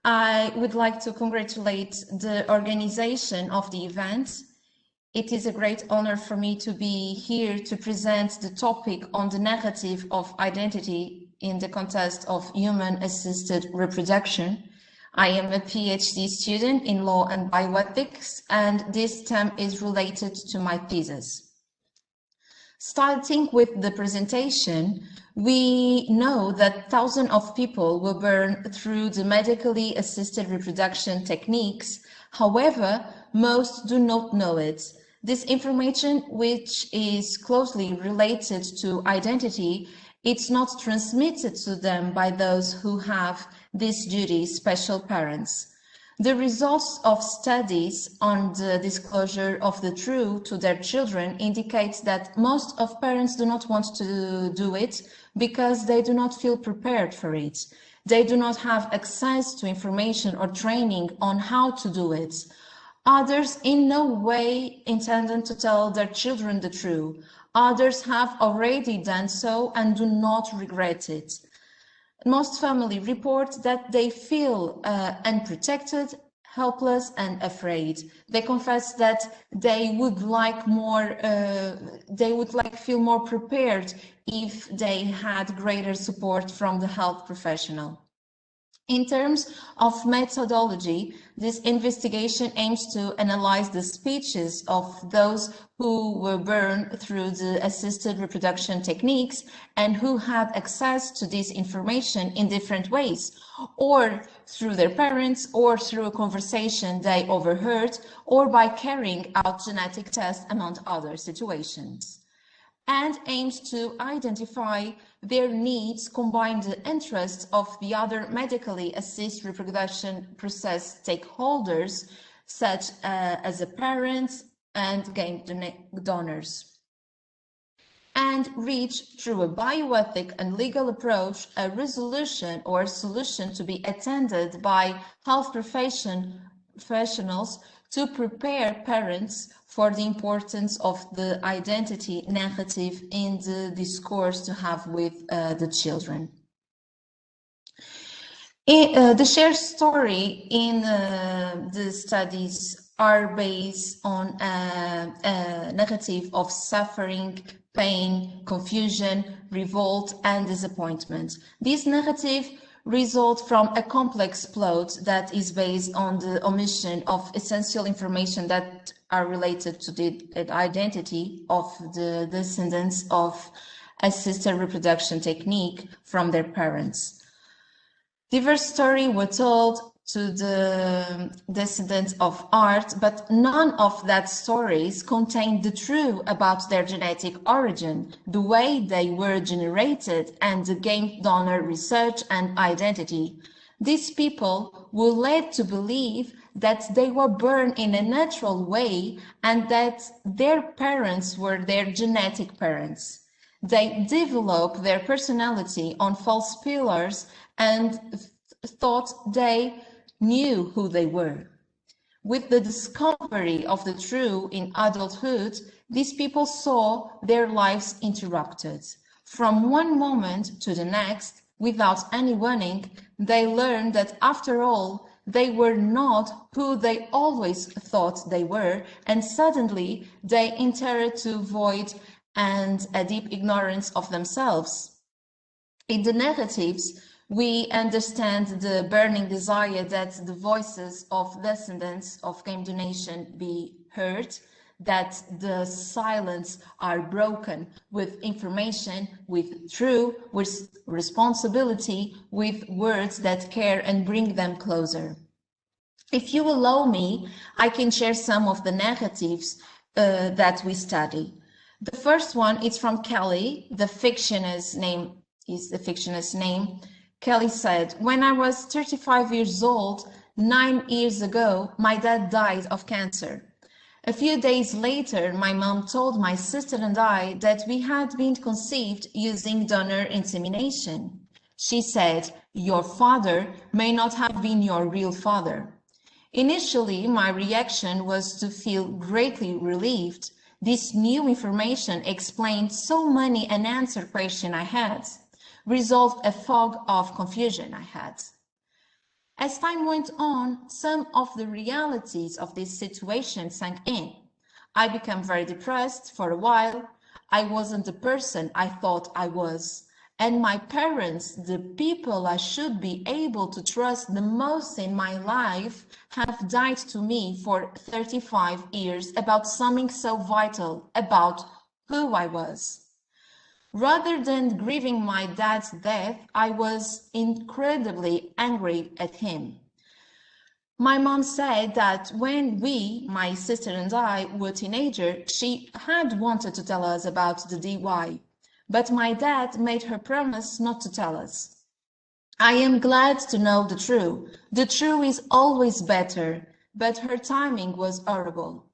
I would like to congratulate the organization of the event. It is a great honor for me to be here to present the topic on the narrative of identity in the context of human-assisted reproduction. I am a PhD student in law and bioethics, and this term is related to my thesis. Starting with the presentation, we know that thousands of people were born through the medically assisted reproduction techniques. However, most do not know it. This information, which is closely related to identity, it's not transmitted to them by those who have this duty, special parents. The results of studies on the disclosure of the truth to their children indicates that most of parents do not want to do it because they do not feel prepared for it. They do not have access to information or training on how to do it. Others in no way intended to tell their children the truth. Others have already done so and do not regret it. Most families report that they feel unprotected, helpless, and afraid. They confess that they would like feel more prepared if they had greater support from the health professional. In terms of methodology, this investigation aims to analyze the speeches of those who were born through the assisted reproduction techniques and who had access to this information in different ways, or through their parents, or through a conversation they overheard, or by carrying out genetic tests, among other situations. and aims to identify their needs, combine the interests of the other medically assisted reproduction process stakeholders, such as the parents and game donors, and reach, through a bioethic and legal approach, a resolution or solution to be attended by health professionals to prepare parents for the importance of the identity narrative in the discourse to have with the children. The shared story in the studies are based on a narrative of suffering, pain, confusion, revolt, and disappointment. This narrative results from a complex plot that is based on the omission of essential information that are related to the identity of the descendants of assisted reproduction technique from their parents. Diverse stories were told to the descendants of art, but none of that stories contained the truth about their genetic origin, the way they were generated, and the game donor research and identity. These people were led to believe that they were born in a natural way and that their parents were their genetic parents. They developed their personality on false pillars and thought they knew who they were. With the discovery of the truth in adulthood, these people saw their lives interrupted. From one moment to the next, without any warning, they learned that after all, they were not who they always thought they were, and suddenly they entered into void and a deep ignorance of themselves. In the narratives, we understand the burning desire that the voices of descendants of game donation be heard, that the silence are broken with information, with truth, with responsibility, with words that care and bring them closer. If you allow me, I can share some of the narratives that we study. The first one is from Kelly. The fictionist's name is the fictionist's name. Kelly said, "When I was 35 years old, 9 years ago, my dad died of cancer. A few days later, my mom told my sister and I that we had been conceived using donor insemination. She said, 'Your father may not have been your real father.' Initially, my reaction was to feel greatly relieved. This new information explained so many unanswered questions I had, resolved a fog of confusion I had. As time went on, some of the realities of this situation sank in. I became very depressed for a while. I wasn't the person I thought I was. And my parents, the people I should be able to trust the most in my life, have died to me for 35 years about something so vital, about who I was. Rather than grieving my dad's death, I was incredibly angry at him. My mom said that when we, my sister and I, were teenagers, she had wanted to tell us about the DY, but my dad made her promise not to tell us. I am glad to know the truth. The truth is always better, but her timing was horrible.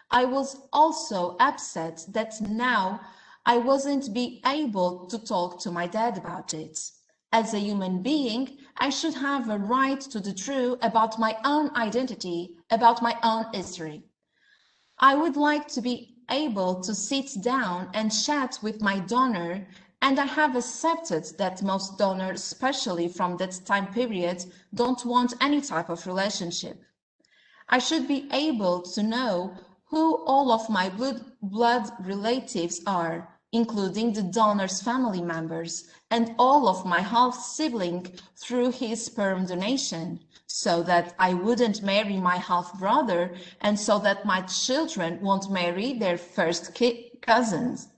I was also upset that now I wasn't be able to talk to my dad about it. As a human being, I should have a right to the truth about my own identity, about my own history. I would like to be able to sit down and chat with my donor, and I have accepted that most donors, especially from that time period, don't want any type of relationship. I should be able to know who all of my blood relatives are, including the donor's family members and all of my half-sibling through his sperm donation, so that I wouldn't marry my half-brother and so that my children won't marry their first cousins.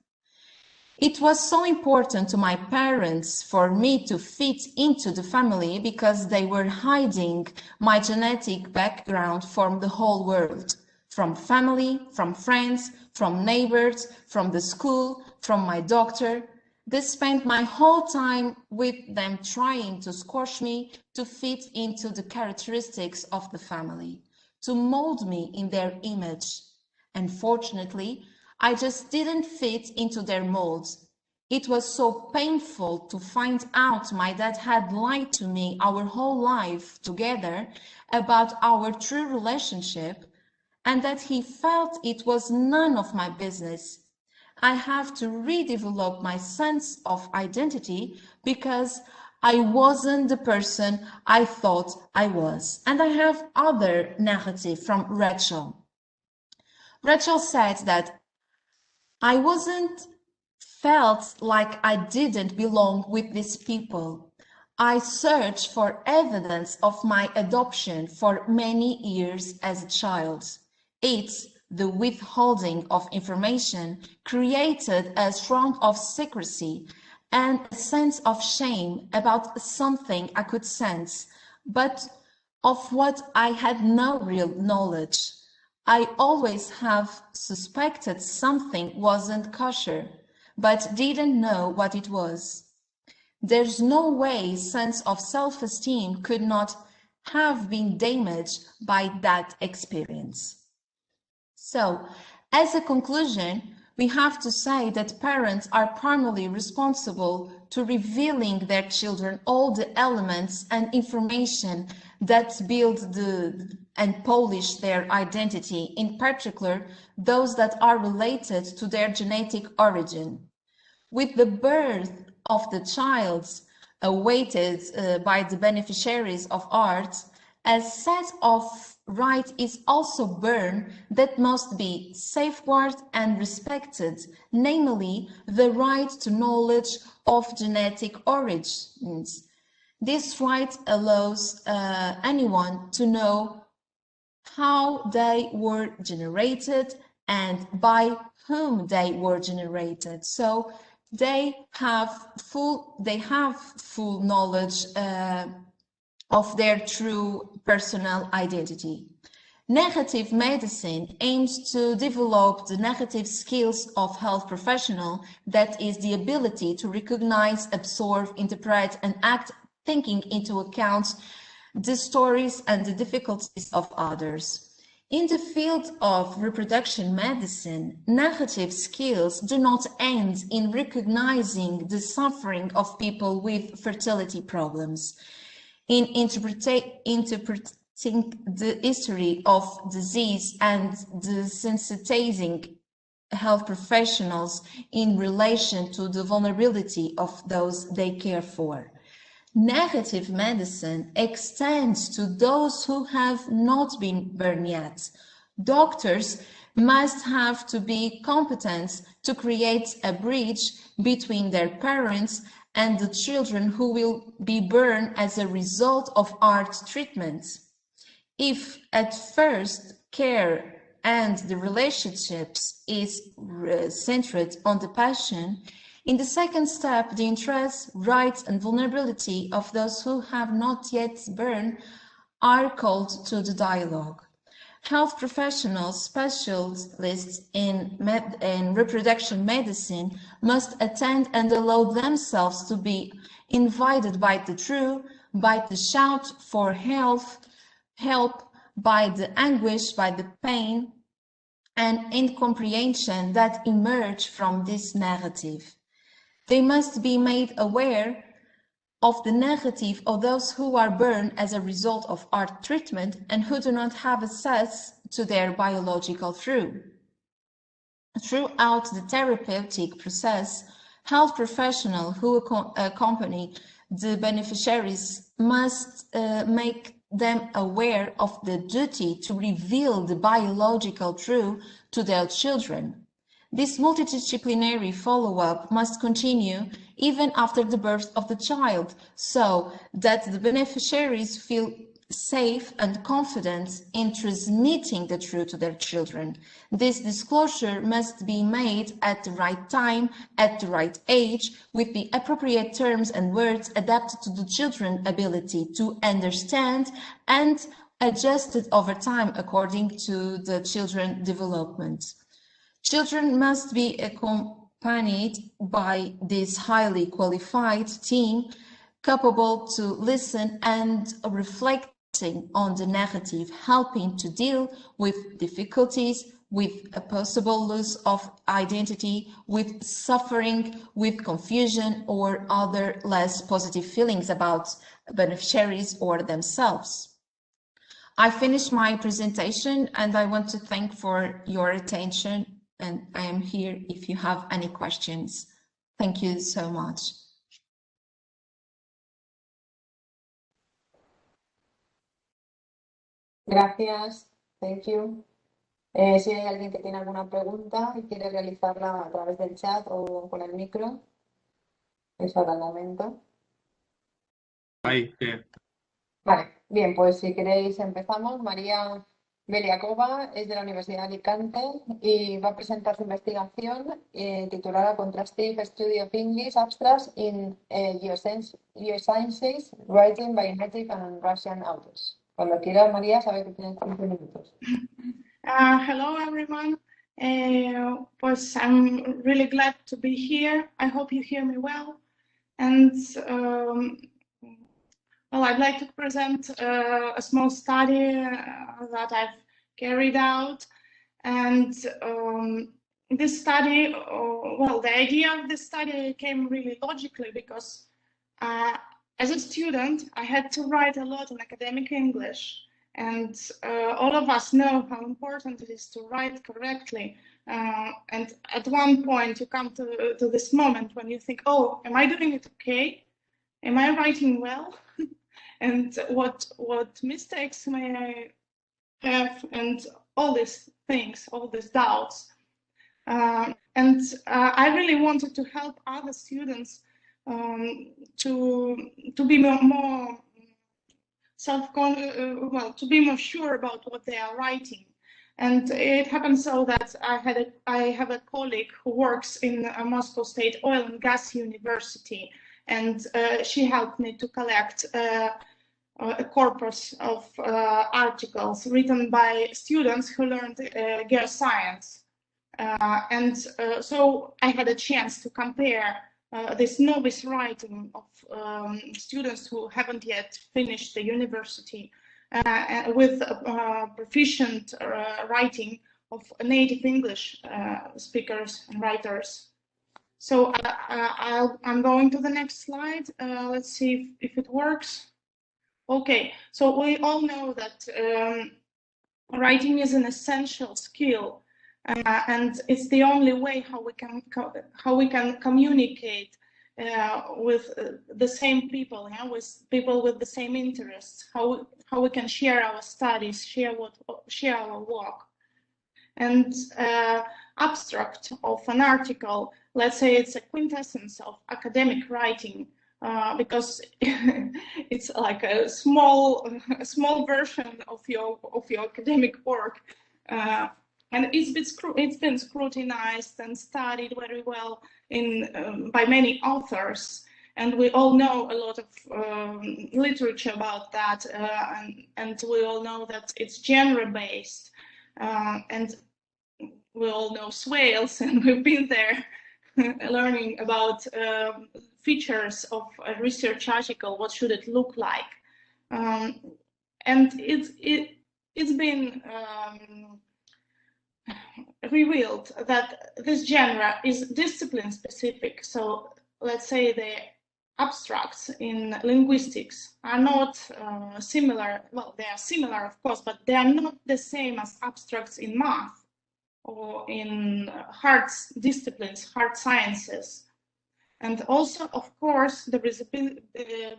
It was so important to my parents for me to fit into the family because they were hiding my genetic background from the whole world, from family, from friends, from neighbors, from the school, from my doctor. They spent my whole time with them trying to squash me to fit into the characteristics of the family, to mold me in their image. Unfortunately, I just didn't fit into their molds. It was so painful to find out my dad had lied to me our whole life together about our true relationship, and that he felt it was none of my business. I have to redevelop my sense of identity because I wasn't the person I thought I was. And I have other narrative from Rachel. Rachel said that I wasn't felt like I didn't belong with these people. I searched for evidence of my adoption for many years as a child. It's the withholding of information created a shrug of secrecy and a sense of shame about something I could sense, but of what I had no real knowledge. I always have suspected something wasn't kosher, but didn't know what it was. There's no way sense of self-esteem could not have been damaged by that experience. So, as a conclusion, we have to say that parents are primarily responsible to revealing their children all the elements and information that build and polish their identity, in particular, those that are related to their genetic origin. With the birth of the child awaited by the beneficiaries of art, a set of right is also born that must be safeguarded and respected, namely the right to knowledge of genetic origins. This right allows anyone to know how they were generated and by whom they were generated. So they have full knowledge of their true personal identity. Negative medicine aims to develop the negative skills of health professional, that is the ability to recognize, absorb, interpret, and act, taking into account the stories and the difficulties of others. In the field of reproduction medicine, negative skills do not end in recognizing the suffering of people with fertility problems. In interpreting the history of disease and desensitizing health professionals in relation to the vulnerability of those they care for. Negative medicine extends to those who have not been born yet. Doctors must have to be competent to create a bridge between their parents and the children who will be born as a result of art treatment. If at first care and the relationships is centered on the passion, in the second step, the interests, rights, and vulnerability of those who have not yet born are called to the dialogue. Health professionals, specialists in reproduction medicine must attend and allow themselves to be invited by the true, by the shout for help, by the anguish, by the pain, and incomprehension that emerge from this narrative. They must be made aware of the negative of those who are born as a result of art treatment and who do not have access to their biological truth. Throughout the therapeutic process, health professionals who accompany the beneficiaries must make them aware of the duty to reveal the biological truth to their children. This multidisciplinary follow-up must continue even after the birth of the child, so that the beneficiaries feel safe and confident in transmitting the truth to their children. This disclosure must be made at the right time, at the right age, with the appropriate terms and words adapted to the children's ability to understand and adjusted over time according to the children's development. Children must be accompanied by this highly qualified team capable to listen and reflecting on the narrative, helping to deal with difficulties, with a possible loss of identity, with suffering, with confusion or other less positive feelings about beneficiaries or themselves. I finished my presentation and I want to thank for your attention, and I am here if you have any questions. Thank you so much. Gracias, thank you. Si hay alguien que tiene alguna pregunta y quiere realizarla a través del chat o con el micro, es ahora el momento. Ahí, Vale, bien, pues si queréis empezamos. María Beliakova es de la Universidad de Alicante y va a presentar su investigación titulada Contrastive Study of English Abstracts in Geosciences, Writing by Native and Russian Authors. Cuando quiera, María, sabe que tienes 15 minutos. Hello, everyone. Pues I'm really glad to be here. I hope you hear me well. And well, I'd like to present a small study that I've carried out. And this study, well, the idea of this study came really logically because as a student, I had to write a lot in academic English. And all of us know how important it is to write correctly. And at one point, you come to this moment when you think, oh, am I doing it okay? Am I writing well? And what mistakes may I have? And all these things, all these doubts. And I really wanted to help other students to be more to be more sure about what they are writing. And it happens so that I have a colleague who works in Moscow State Oil and Gas University, and she helped me to collect a corpus of articles written by students who learned geoscience. So I had a chance to compare this novice writing of students who haven't yet finished the university with proficient writing of native English speakers and writers. So I'm going to the next slide. Let's see if it works. Okay, so we all know that writing is an essential skill. And it's the only way how we can communicate with the same people, with people with the same interests. How we can share our studies, share our work. And abstract of an article, let's say it's a quintessence of academic writing, because it's like a small version of your academic work. And it's been scrutinized and studied very well by many authors, and we all know a lot of literature about that, and we all know that it's genre-based, and we all know swales, and we've been there learning about features of a research article. What should it look like? And it's been revealed that this genre is discipline specific. So let's say the abstracts in linguistics are not similar. Well, they are similar, of course, but they are not the same as abstracts in math or in hard disciplines, hard sciences. And also, of course, there is a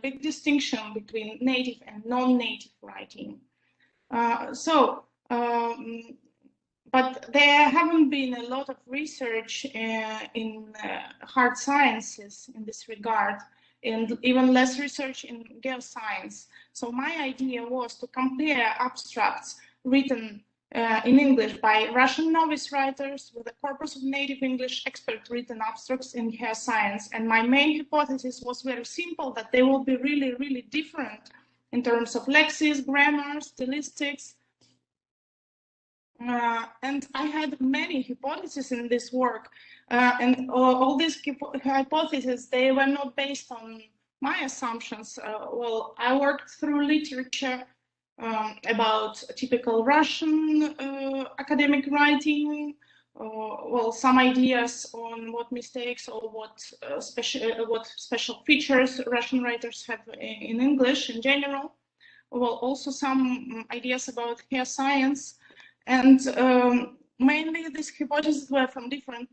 big distinction between native and non-native writing. But there haven't been a lot of research in hard sciences in this regard, and even less research in geoscience. So my idea was to compare abstracts written in English by Russian novice writers with a corpus of native English expert written abstracts in geoscience. And my main hypothesis was very simple, that they will be really, really different in terms of lexis, grammar, stylistics, And I had many hypotheses in this work, and all these hypotheses, they were not based on my assumptions. Well, I worked through literature about typical Russian academic writing, well, some ideas on what mistakes or what special features Russian writers have in English in general. Well, also some ideas about hair science, and mainly these hypotheses were from different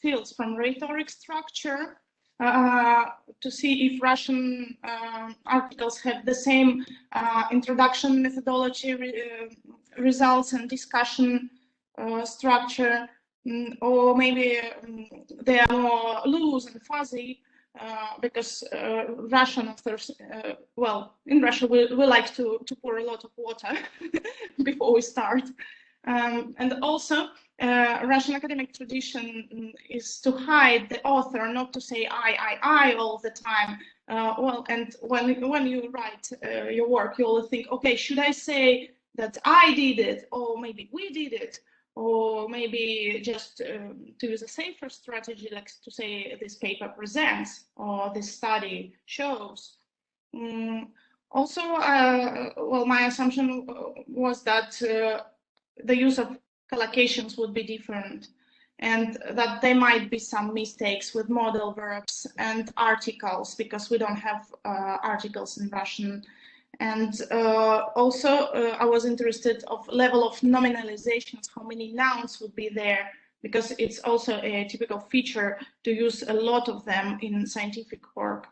fields, from rhetoric structure, to see if Russian articles have the same introduction methodology, results and discussion structure, or maybe they are more loose and fuzzy, because Russian authors, well, in Russia we like to pour a lot of water before we start. And also, Russian academic tradition is to hide the author, not to say I all the time. Well, and when you write your work, you'll think, okay, should I say that I did it, or maybe we did it, or maybe just to use a safer strategy, like to say this paper presents or this study shows. Also, well, my assumption was that the use of collocations would be different, and that there might be some mistakes with modal verbs and articles, because we don't have articles in Russian. And also, I was interested of level of nominalizations, how many nouns would be there, because it's also a typical feature to use a lot of them in scientific work.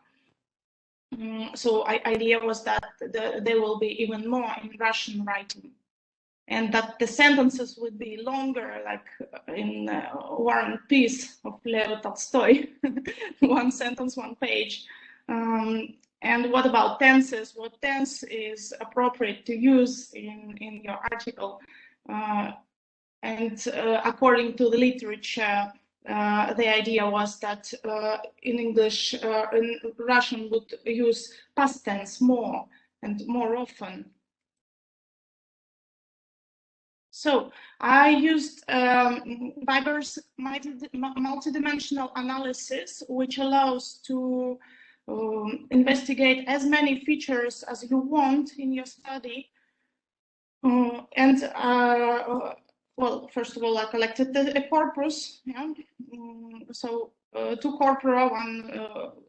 So idea was that there will be even more in Russian writing, and that the sentences would be longer, like in War and Peace of Leo Tolstoy, one sentence, one page. And what about tenses? What tense is appropriate to use in your article? And according to the literature, the idea was that in English, in Russian would use past tense more and more often. So I used Weber's multidimensional analysis, which allows to investigate as many features as you want in your study. Well, first of all, I collected a corpus. Yeah? So two corpora, one,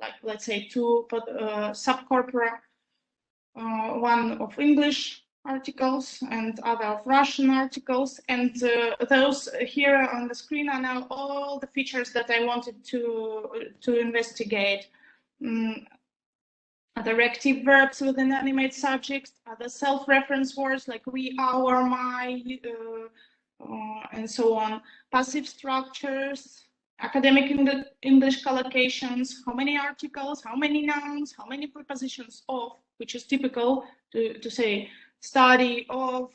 like let's say two subcorpora, one of English articles and other of Russian articles, and those here on the screen are now all the features that I wanted to investigate. Other active verbs with inanimate subjects, other self-reference words like we, our, my, and so on. Passive structures, academic English collocations, how many articles, how many nouns, how many prepositions of, which is typical to say study of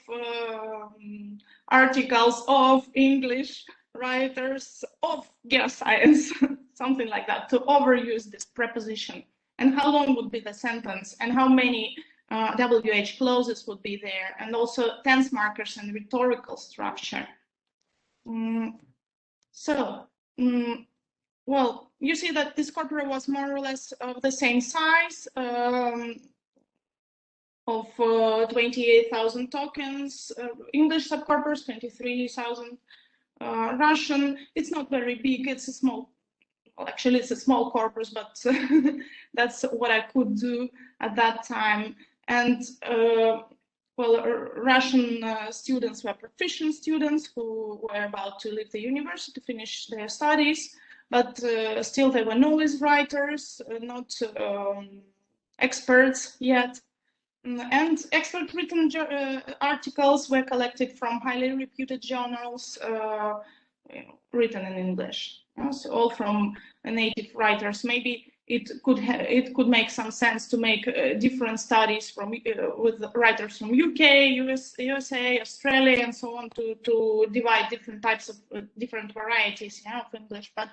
articles of English writers of geoscience, something like that, to overuse this preposition. And how long would be the sentence, and how many WH clauses would be there, and also tense markers and rhetorical structure. Well, you see that this corpora was more or less of the same size, of 28,000 tokens, English subcorpus, 23,000 Russian. It's not very big, it's a small, well, actually it's a small corpus, but that's what I could do at that time. And well, Russian students were proficient students who were about to leave the university to finish their studies, but still they were novice writers, not experts yet. And expert written articles were collected from highly reputed journals, written in English. So all from native writers. Maybe it could make some sense to make different studies from with writers from UK, USA, Australia, and so on, to divide different types of different varieties, yeah, of English. But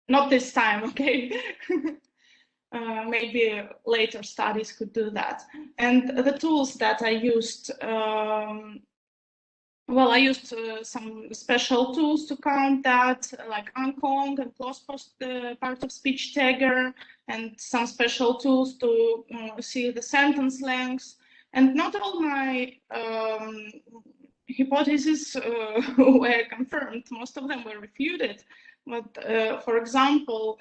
not this time, okay. Maybe later studies could do that. And the tools that I used Well, I used some special tools to count that, like Ankong and close part of speech tagger, and some special tools to see the sentence lengths. And not all my hypotheses were confirmed. Most of them were refuted. But for example,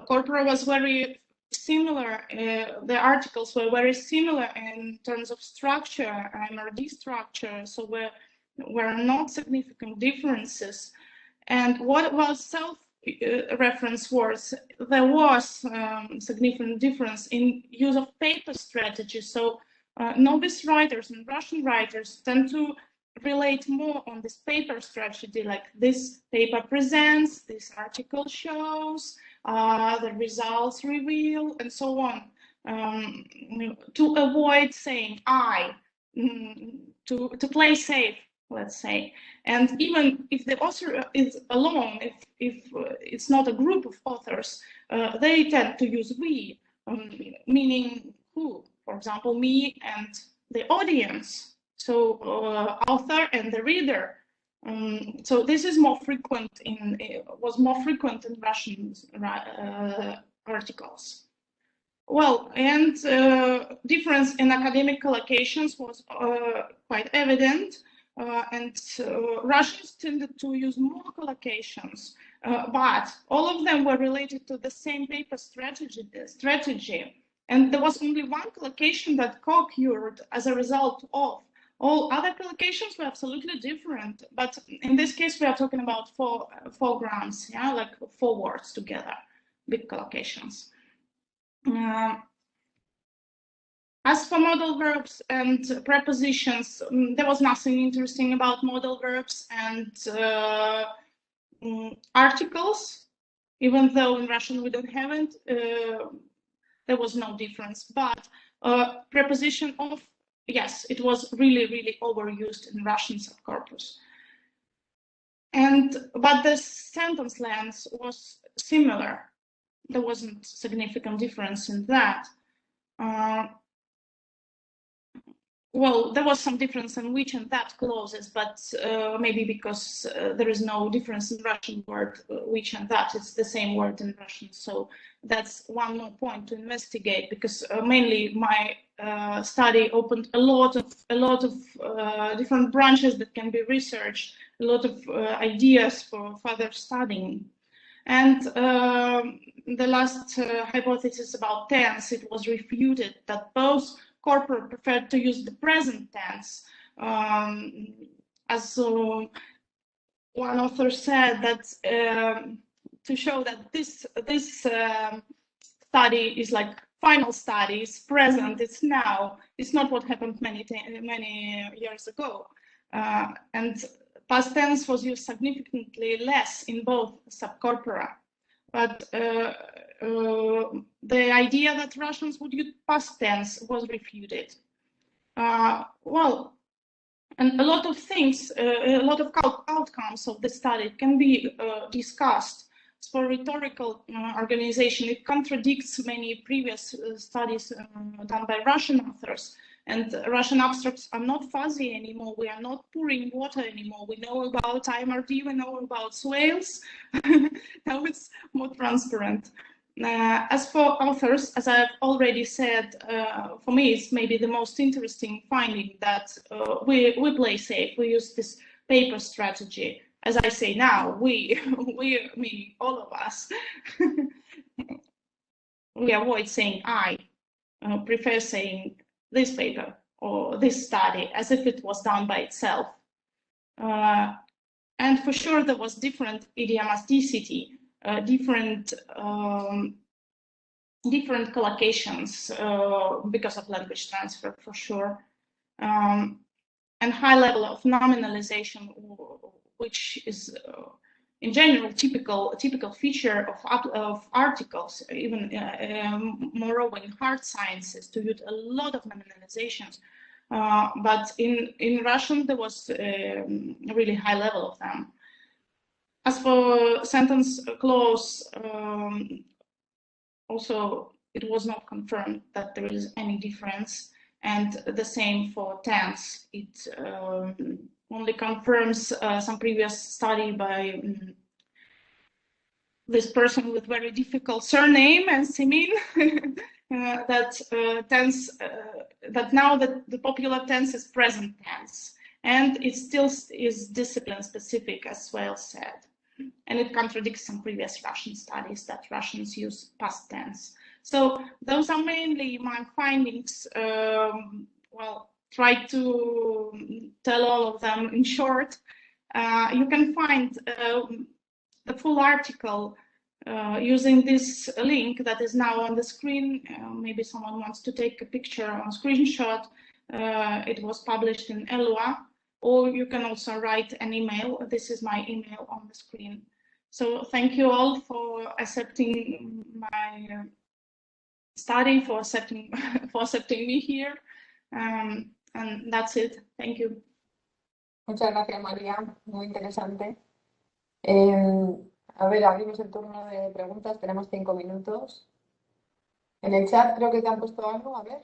corpora was very similar, the articles were very similar in terms of structure, MRD structure, so were not significant differences. And what was self-reference words, there was significant difference in use of paper strategy. So novice writers and Russian writers tend to relate more on this paper strategy, like this paper presents, this article shows, the results reveal, and so on, to avoid saying I, to play safe, let's say. And even if the author is alone, if it's not a group of authors, they tend to use we, meaning who, for example, me and the audience. So author and the reader. So this is more frequent was more frequent in Russian articles. Well, and difference in academic collocations was quite evident, and Russians tended to use more collocations, but all of them were related to the same paper strategy. And there was only one collocation that co-occurred as a result of. All other collocations were absolutely different, but in this case we are talking about four grams, yeah, like 4 words together, big collocations. As for modal verbs and prepositions, there was nothing interesting about modal verbs and articles, even though in Russian we don't have it. There was no difference, but preposition of, yes, it was really, really overused in Russian subcorpus. But the sentence length was similar. There wasn't significant difference in that. Well, there was some difference in which and that clauses, but maybe because there is no difference in Russian word which and that, it's the same word in Russian. So that's one more point to investigate, because mainly my study opened a lot of different branches that can be researched, a lot of ideas for further studying. And the last hypothesis about tense, it was refuted that both corpora preferred to use the present tense, as one author said, that to show that this study is like final study, it's present, it's now, it's not what happened many years ago. And past tense was used significantly less in both subcorpora. But the idea that Russians would use past tense was refuted. Well, and a lot of things, a lot of outcomes of the study can be discussed. As for rhetorical organization, it contradicts many previous studies done by Russian authors. And Russian abstracts are not fuzzy anymore. We are not pouring water anymore. We know about IMRD, we know about swales. Now it's more transparent. As for authors, as I've already said, for me, it's maybe the most interesting finding that we play safe. We use this paper strategy. As I say now, we meaning all of us, we avoid saying I, prefer saying this paper or this study as if it was done by itself. And for sure, there was different idiomaticity, different collocations because of language transfer, for sure, and high level of nominalization, which is in general typical feature of articles, even moreover in hard sciences, to use a lot of nominalizations. But in Russian, there was a really high level of them. As for sentence clause, also it was not confirmed that there is any difference, and the same for tense. It only confirms some previous study by this person with very difficult surname and Simin that now the popular tense is present tense, and it still is discipline specific, as well said, and it contradicts some previous Russian studies that Russians use past tense. So those are mainly my findings. Well, try to tell all of them in short. You can find the full article using this link that is now on the screen. Maybe someone wants to take a picture or a screenshot. It was published in Elua, or you can also write an email. This is my email on the screen. So thank you all for accepting my study, for accepting me here. And that's it. Thank you. Muchas gracias, María. Muy interesante. A ver, abrimos el turno de preguntas. Tenemos 5 minutos. En el chat creo que te han puesto algo. A ver.